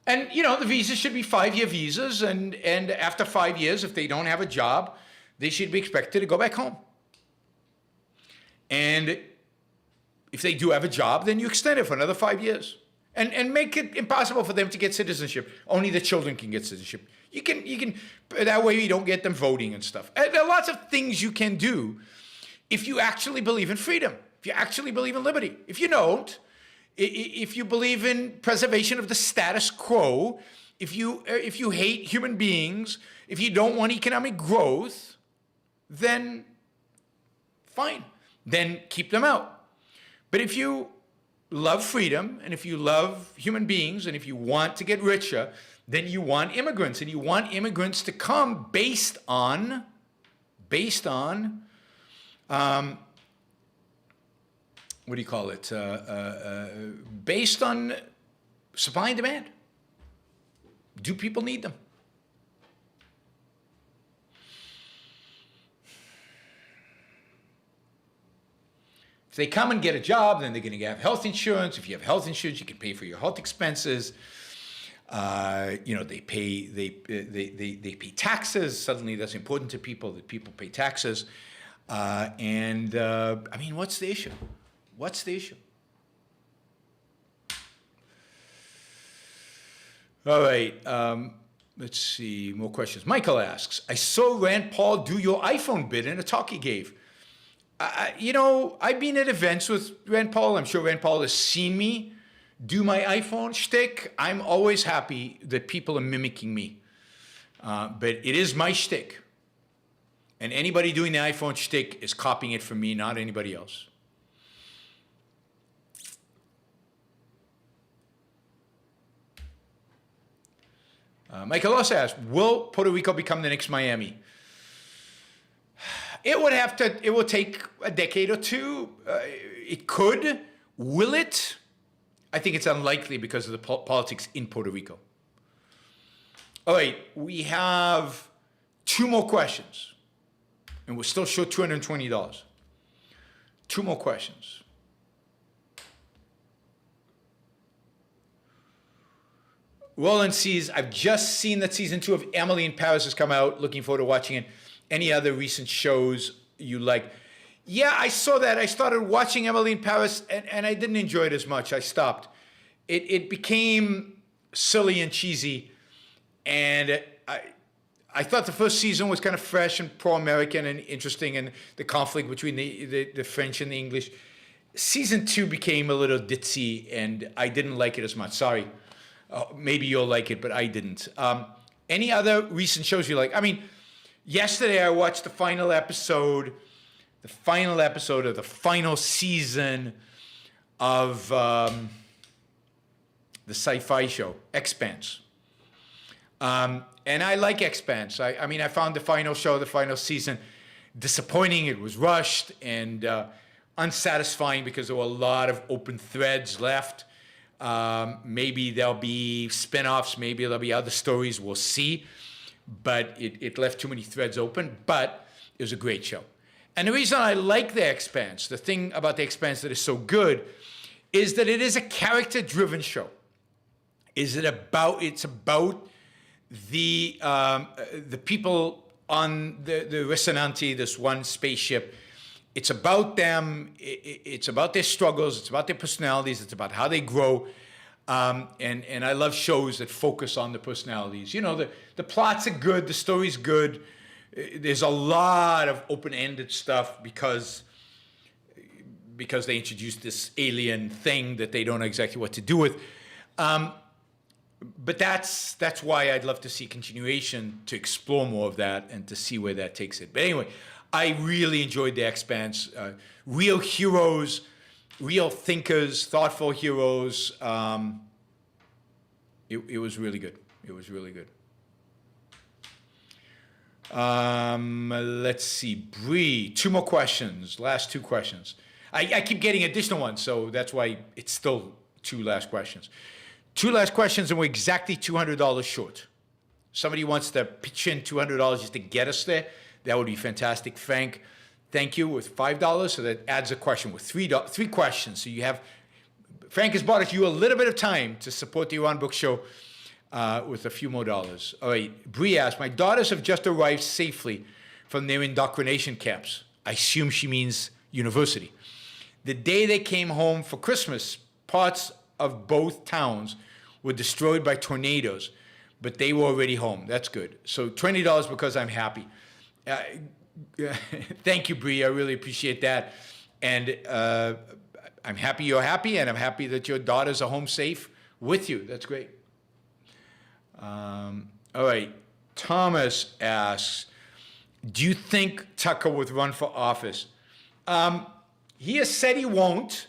B: And, you know, the visas should be 5-year visas, and after 5 years, if they don't have a job, they should be expected to go back home. And if they do have a job, then you extend it for another 5 years. And make it impossible for them to get citizenship. Only the children can get citizenship. You can that way you don't get them voting and stuff. And there are lots of things you can do if you actually believe in freedom, if you actually believe in liberty. If you don't, if you believe in preservation of the status quo, if you hate human beings, if you don't want economic growth, then fine. Then keep them out. But if you love freedom, and if you love human beings, and if you want to get richer, then you want immigrants, and you want immigrants to come based on what do you call it? Based on supply and demand. Do people need them? If they come and get a job, then they're going to have health insurance. If you have health insurance, you can pay for your health expenses. You know, they pay taxes. Suddenly, that's important to people that people pay taxes. I mean, what's the issue? What's the issue? All right. Let's see. More questions. Michael asks, I saw Rand Paul do your iPhone bid in a talk he gave. You know, I've been at events with Rand Paul. I'm sure Rand Paul has seen me do my iPhone shtick. I'm always happy that people are mimicking me. But it is my shtick. And anybody doing the iPhone shtick is copying it from me, not anybody else. Michael also asked, will Puerto Rico become the next Miami? It will take a decade or two. It could. Will it? I think it's unlikely because of the politics in Puerto Rico. All right, we have 2 more questions. And we're still short $220. 2 more questions. Roland sees, I've just seen that season 2 of Emily in Paris has come out. Looking forward to watching it. Any other recent shows you like? Yeah, I saw that. I started watching Emily in Paris, and I didn't enjoy it as much. I stopped. It became silly and cheesy, and I thought the first season was kind of fresh and pro-American and interesting, and the conflict between the French and the English. Season 2 became a little ditzy, and I didn't like it as much. Sorry. Maybe you'll like it, but I didn't. Any other recent shows you like? I mean, yesterday I watched the final episode of the final season of the sci-fi show, Expanse. And I like Expanse. I mean, I found the final season, disappointing. It was rushed and unsatisfying because there were a lot of open threads left. Maybe there'll be spin-offs, maybe there'll be other stories, we'll see. But it left too many threads open, but it was a great show. And the reason I like The Expanse, the thing about The Expanse that is so good, is that it is a character-driven show. It's about the people on the Resonanti, this one spaceship. It's about them, it's about their struggles, it's about their personalities, it's about how they grow. And I love shows that focus on the personalities. You know, the plots are good, the story's good. There's a lot of open-ended stuff because they introduced this alien thing that they don't know exactly what to do with. But that's why I'd love to see continuation, to explore more of that and to see where that takes it. But anyway, I really enjoyed The Expanse. Real heroes, real thinkers, thoughtful heroes. It was really good. It was really good. Let's see. Bree, 2 more questions. Last 2 questions. I keep getting additional ones, so that's why it's still 2 last questions. 2 last questions, and we're exactly $200 short. Somebody wants to pitch in $200 just to get us there. That would be fantastic. Frank, thank you, with $5. So that adds a question with 3 questions. So you have, Frank has bought you a little bit of time to support the Iran Book Show with a few more dollars. All right, Bree asks, my daughters have just arrived safely from their indoctrination camps. I assume she means university. The day they came home for Christmas, parts of both towns were destroyed by tornadoes, but they were already home. That's good. So $20 because I'm happy. Thank you, Bree. I really appreciate that. And I'm happy you're happy, and I'm happy that your daughters are home safe with you. That's great. All right. Thomas asks, do you think Tucker would run for office? He has said he won't,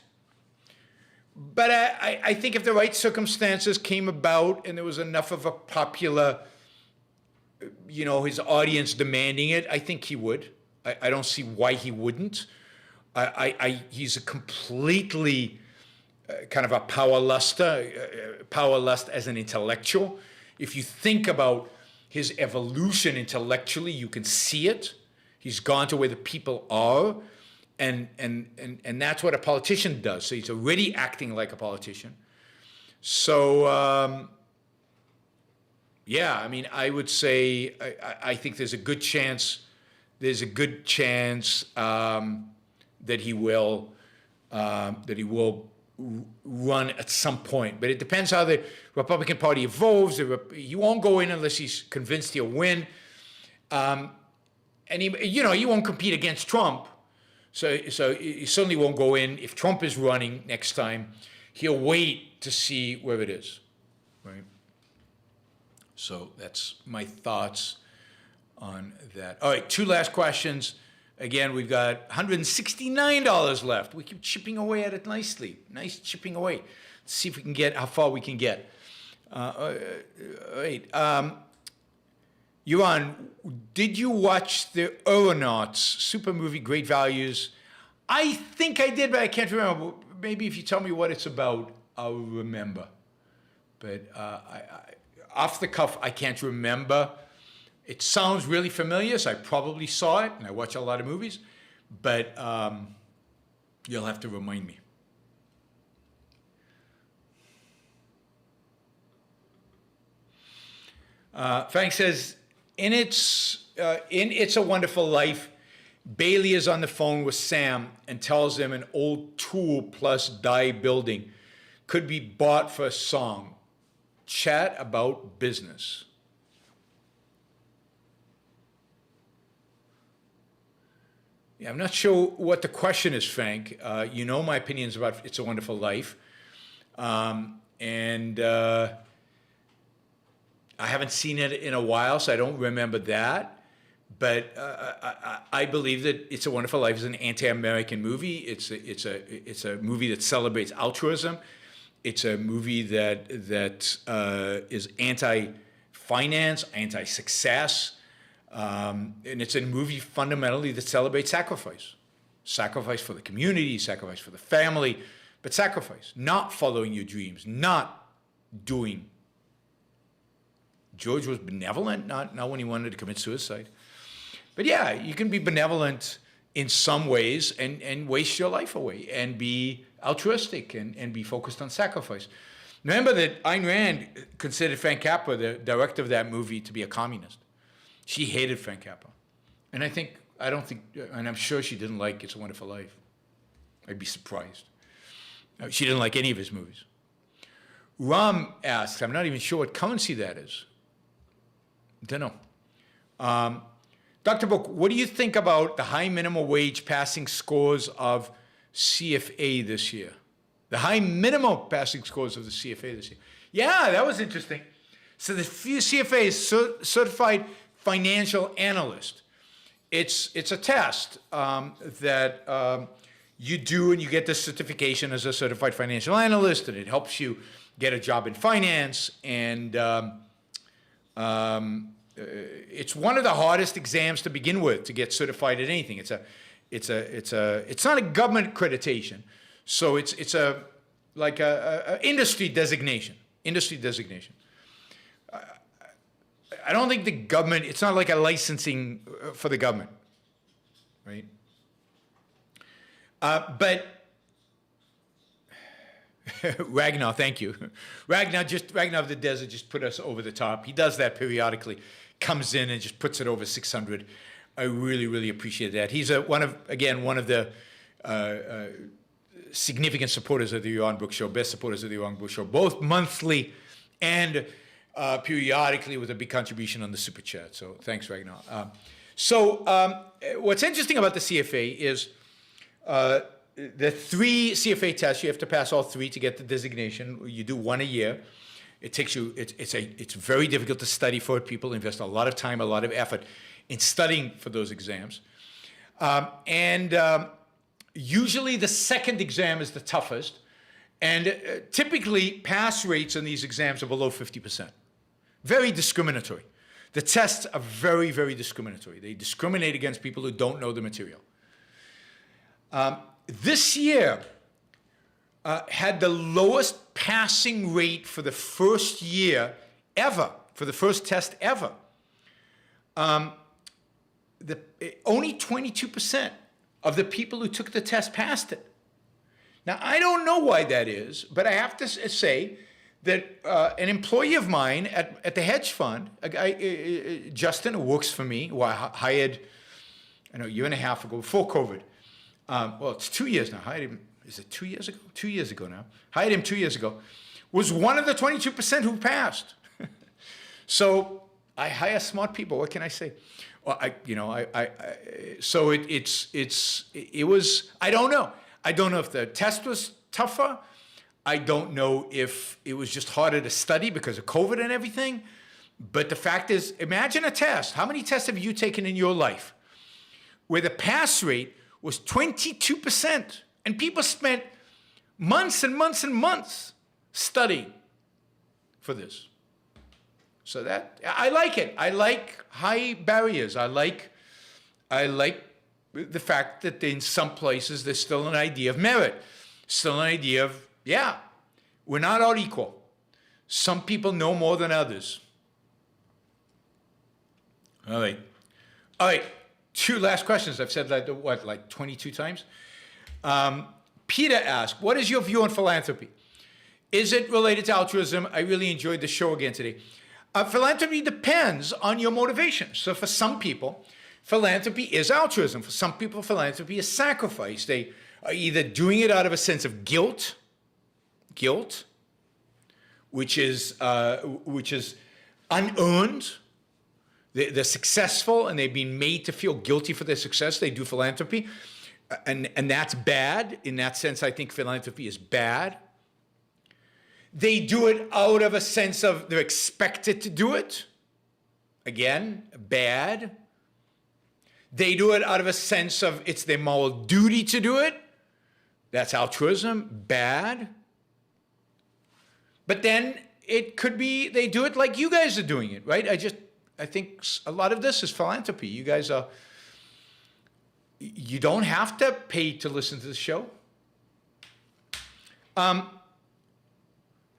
B: but I think if the right circumstances came about and there was enough of a popular, his audience demanding it, I think he would. I don't see why he wouldn't. He's a completely kind of a power lust as an intellectual. If you think about his evolution intellectually, you can see it. He's gone to where the people are. And that's what a politician does. So he's already acting like a politician. So, I would say I think there's a good chance that he will run at some point. But it depends how the Republican Party evolves. He won't go in unless he's convinced he'll win. And he won't compete against Trump. So he certainly won't go in. If Trump is running next time, he'll wait to see where it is, right? So that's my thoughts on that. All right, 2 last questions. Again, we've got $169 left. We keep chipping away at it nicely. Nice chipping away. Let's see if we can get how far we can get. All right. Yuan, did you watch the Aeronauts super movie, Great Values? I think I did, but I can't remember. Maybe if you tell me what it's about, I'll remember. But off the cuff, I can't remember. It sounds really familiar, so I probably saw it, and I watch a lot of movies, but you'll have to remind me. Frank says, in It's a Wonderful Life, Bailey is on the phone with Sam and tells him an old tool plus die building could be bought for a song. Chat about business. Yeah, I'm not sure what the question is, Frank. You know my opinions about It's a Wonderful Life. And I haven't seen it in a while, so I don't remember that. But I believe that It's a Wonderful Life is an anti-American movie. It's a movie that celebrates altruism. It's a movie that is anti-finance, anti-success. And it's a movie fundamentally that celebrates sacrifice. Sacrifice for the community, sacrifice for the family, but sacrifice. Not following your dreams, not doing. George was benevolent, not when he wanted to commit suicide. But yeah, you can be benevolent in some ways and waste your life away and be altruistic and be focused on sacrifice. Remember that Ayn Rand considered Frank Capra, the director of that movie, to be a communist. She hated Frank Capra. And I'm sure she didn't like It's a Wonderful Life. I'd be surprised. She didn't like any of his movies. Ram asks, I'm not even sure what currency that is. Don't know. Dr. Book, what do you think about the high minimum wage passing scores of CFA this year? The high minimum passing scores of the CFA this year. Yeah, that was interesting. So the CFA is Certified Financial Analyst. it's a test that you do, and you get this certification as a certified financial analyst, and it helps you get a job in finance. And it's one of the hardest exams to begin with to get certified at anything. It's not a government accreditation, so it's a industry designation. Industry designation. I don't think the government, it's not like a licensing for the government, right? But Ragnar, thank you. Ragnar of the Desert just put us over the top. He does that periodically, comes in and just puts it over 600. I really, really appreciate that. He's one of the significant supporters of the Yaron Brook Show, best supporters of the Yaron Brook Show, both monthly and periodically, with a big contribution on the Super Chat. So thanks, Ragnar. What's interesting about the CFA is the 3 CFA tests. You have to pass all 3 to get the designation. You do 1 a year. It takes you. It's very difficult to study for it. People invest a lot of time, a lot of effort in studying for those exams, usually the second exam is the toughest, and typically pass rates on these exams are below 50%. Very discriminatory. The tests are very, very discriminatory. They discriminate against people who don't know the material. This year had the lowest passing rate for the first year ever, for the first test ever. Only 22% of the people who took the test passed it. Now, I don't know why that is, but I have to say that an employee of mine at the hedge fund, a guy, Justin, who works for me, who I hired, a year and a half ago, before COVID. Well, it's 2 years now. Hired him, is it 2 years ago? 2 years ago now. Hired him 2 years ago. Was one of the 22% who passed. So I hire smart people. What can I say? Well, so it was, I don't know. I don't know if the test was tougher. I don't know if it was just harder to study because of COVID and everything. But the fact is, imagine a test. How many tests have you taken in your life where the pass rate was 22%, and people spent months and months and months studying for this? So that, I like it. I like high barriers. I like the fact that in some places there's still an idea of merit, still an idea of, yeah, we're not all equal. Some people know more than others. All right. 2 last questions. I've said that, like 22 times? Peter asked, what is your view on philanthropy? Is it related to altruism? I really enjoyed the show again today. Philanthropy depends on your motivation. So for some people, philanthropy is altruism. For some people, philanthropy is sacrifice. They are either doing it out of a sense of guilt, which is unearned. They're successful and they've been made to feel guilty for their success. They do philanthropy, and that's bad. In that sense, I think philanthropy is bad. They do it out of a sense of they're expected to do it. Again, bad. They do it out of a sense of it's their moral duty to do it. That's altruism, bad. But then it could be they do it like you guys are doing it, right? I think a lot of this is philanthropy. You guys you don't have to pay to listen to the show.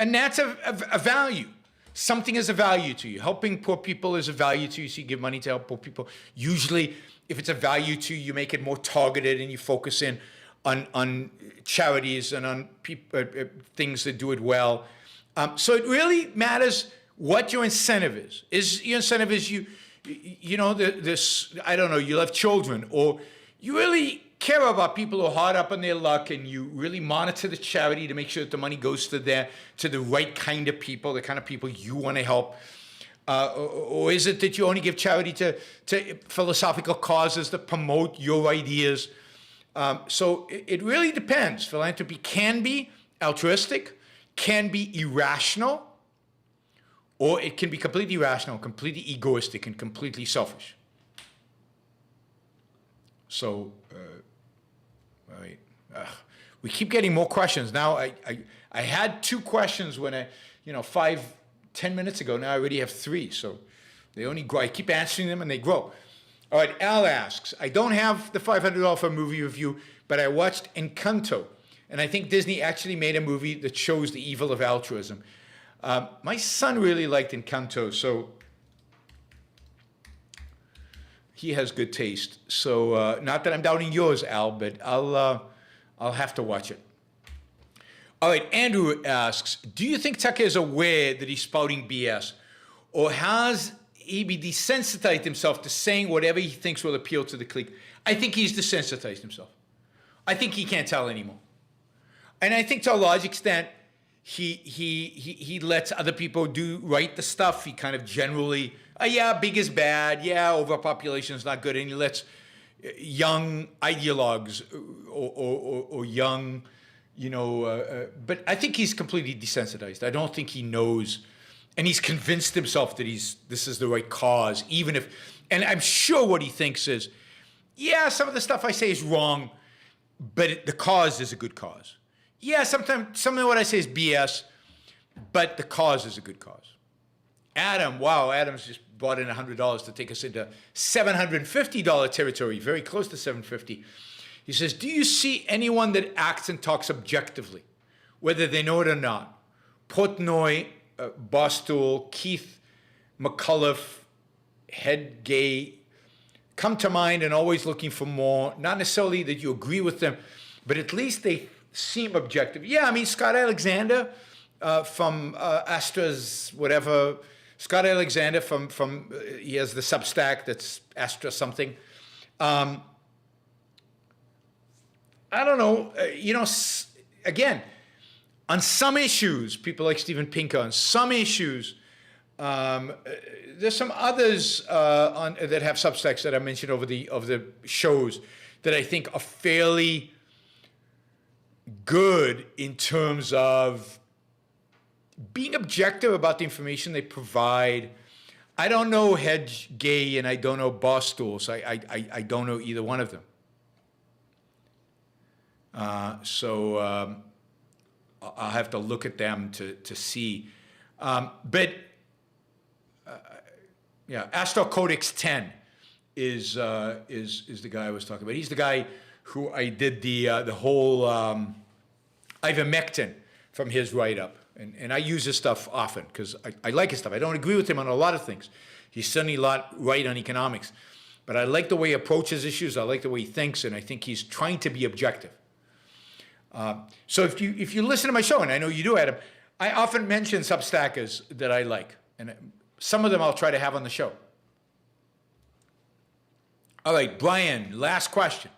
B: And that's a value. Something is a value to you. Helping poor people is a value to you, so you give money to help poor people. Usually, if it's a value to you, you make it more targeted and you focus in on charities and on things that do it well. So it really matters what your incentive is. Is your incentive is I don't know, you love children, or you really care about people who are hard up on their luck, and you really monitor the charity to make sure that the money goes to the right kind of people, the kind of people you want to help? Or is it that you only give charity to philosophical causes that promote your ideas? So it really depends. Philanthropy can be altruistic, can be irrational, or it can be completely irrational, completely egoistic, and completely selfish. So, all right. We keep getting more questions. Now, I had 2 questions when 5-10 minutes ago. Now I already have 3. So they only grow. I keep answering them and they grow. All right, Al asks, I don't have the $500 for movie review, but I watched Encanto. And I think Disney actually made a movie that shows the evil of altruism. My son really liked Encanto, so he has good taste. So not that I'm doubting yours, Al, but I'll have to watch it. All right, Andrew asks, do you think Tucker is aware that he's spouting BS? Or has he desensitized himself to saying whatever he thinks will appeal to the clique? I think he's desensitized himself. I think he can't tell anymore. And I think to a large extent, he lets other people write the stuff. He kind of generally, yeah, big is bad. Yeah, overpopulation is not good. And he lets young ideologues or young, but I think he's completely desensitized. I don't think he knows. And he's convinced himself that this is the right cause, even if, and I'm sure what he thinks is, yeah, some of the stuff I say is wrong, but the cause is a good cause. Yeah, sometimes some of what I say is BS, but the cause is a good cause. Adam's just brought in $100 to take us into $750 territory, very close to $750. He says, do you see anyone that acts and talks objectively, whether they know it or not? Portnoy, Barstool, Keith McCullough, Head Gay, come to mind and always looking for more. Not necessarily that you agree with them, but at least they seem objective. Yeah, I mean, Scott Alexander from Astra's whatever. Scott Alexander from he has the Substack that's Astra something. I don't know. Again, on some issues, people like Steven Pinker, on some issues, there's some others that have Substacks that I mentioned over the shows that I think are fairly good in terms of being objective about the information they provide. I don't know Hedge Gay and I don't know Barstool, so I don't know either one of them. So I'll have to look at them to see. But Astro Codex 10 is the guy I was talking about. He's the guy who I did the whole ivermectin from his write-up. And I use his stuff often because I like his stuff. I don't agree with him on a lot of things. He's certainly a lot right on economics. But I like the way he approaches issues. I like the way he thinks, and I think he's trying to be objective. So if you listen to my show, and I know you do, Adam, I often mention Substackers that I like. And some of them I'll try to have on the show. All right, Brian, last question.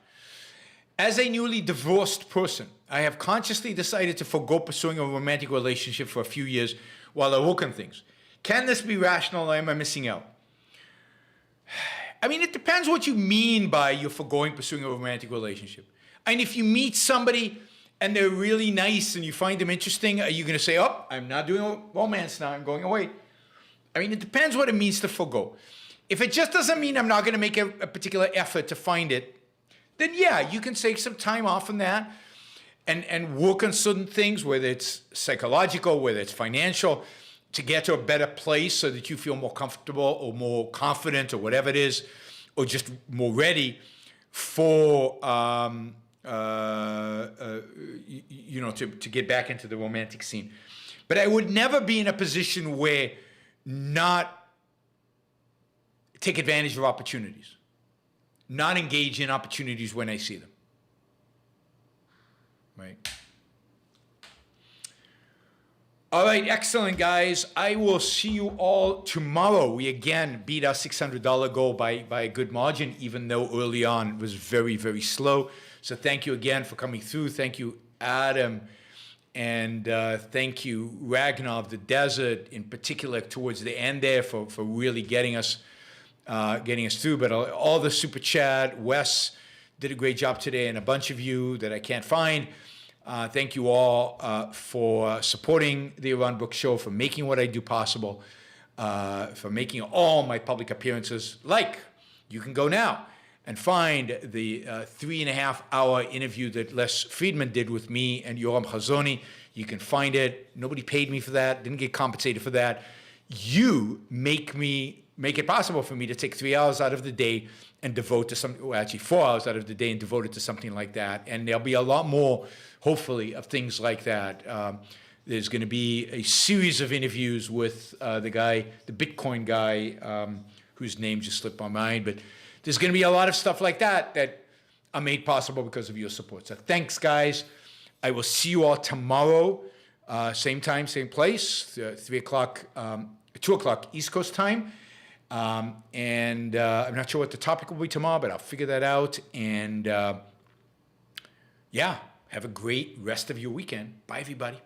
B: As a newly divorced person, I have consciously decided to forego pursuing a romantic relationship for a few years while I work on things. Can this be rational or am I missing out? I mean, it depends what you mean by you're foregoing pursuing a romantic relationship. And if you meet somebody and they're really nice and you find them interesting, are you going to say, oh, I'm not doing romance now, I'm going away? I mean, it depends what it means to forego. If it just doesn't mean I'm not going to make a particular effort to find it, then yeah, you can take some time off from that and work on certain things, whether it's psychological, whether it's financial, to get to a better place so that you feel more comfortable or more confident or whatever it is, or just more ready for, to get back into the romantic scene. But I would never be in a position where not take advantage of opportunities, not engage in opportunities when I see them. Right. All right, excellent, guys. I will see you all tomorrow. We again beat our $600 goal by a good margin, even though early on it was very, very slow. So thank you again for coming through. Thank you, Adam. And thank you, Ragnar of the Desert, in particular towards the end there for really getting us through. But all the super chat, Wes did a great job today, and a bunch of you that I can't find. Thank you all for supporting the Iran Book Show, for making what I do possible, for making all my public appearances. Like, you can go now and find the 3.5-hour interview that Les Friedman did with me and Yoram Chazoni. You can find it. Nobody paid me for that, didn't get compensated for that. You make it possible for me to take 3 hours out of the day and devote to something, well, actually 4 hours out of the day and devote it to something like that. And there'll be a lot more, hopefully, of things like that. There's going to be a series of interviews with the Bitcoin guy, whose name just slipped my mind. But there's going to be a lot of stuff like that that are made possible because of your support. So thanks, guys. I will see you all tomorrow, same time, same place, 2 o'clock East Coast time. And I'm not sure what the topic will be tomorrow, but I'll figure that out. And yeah, have a great rest of your weekend. Bye, everybody.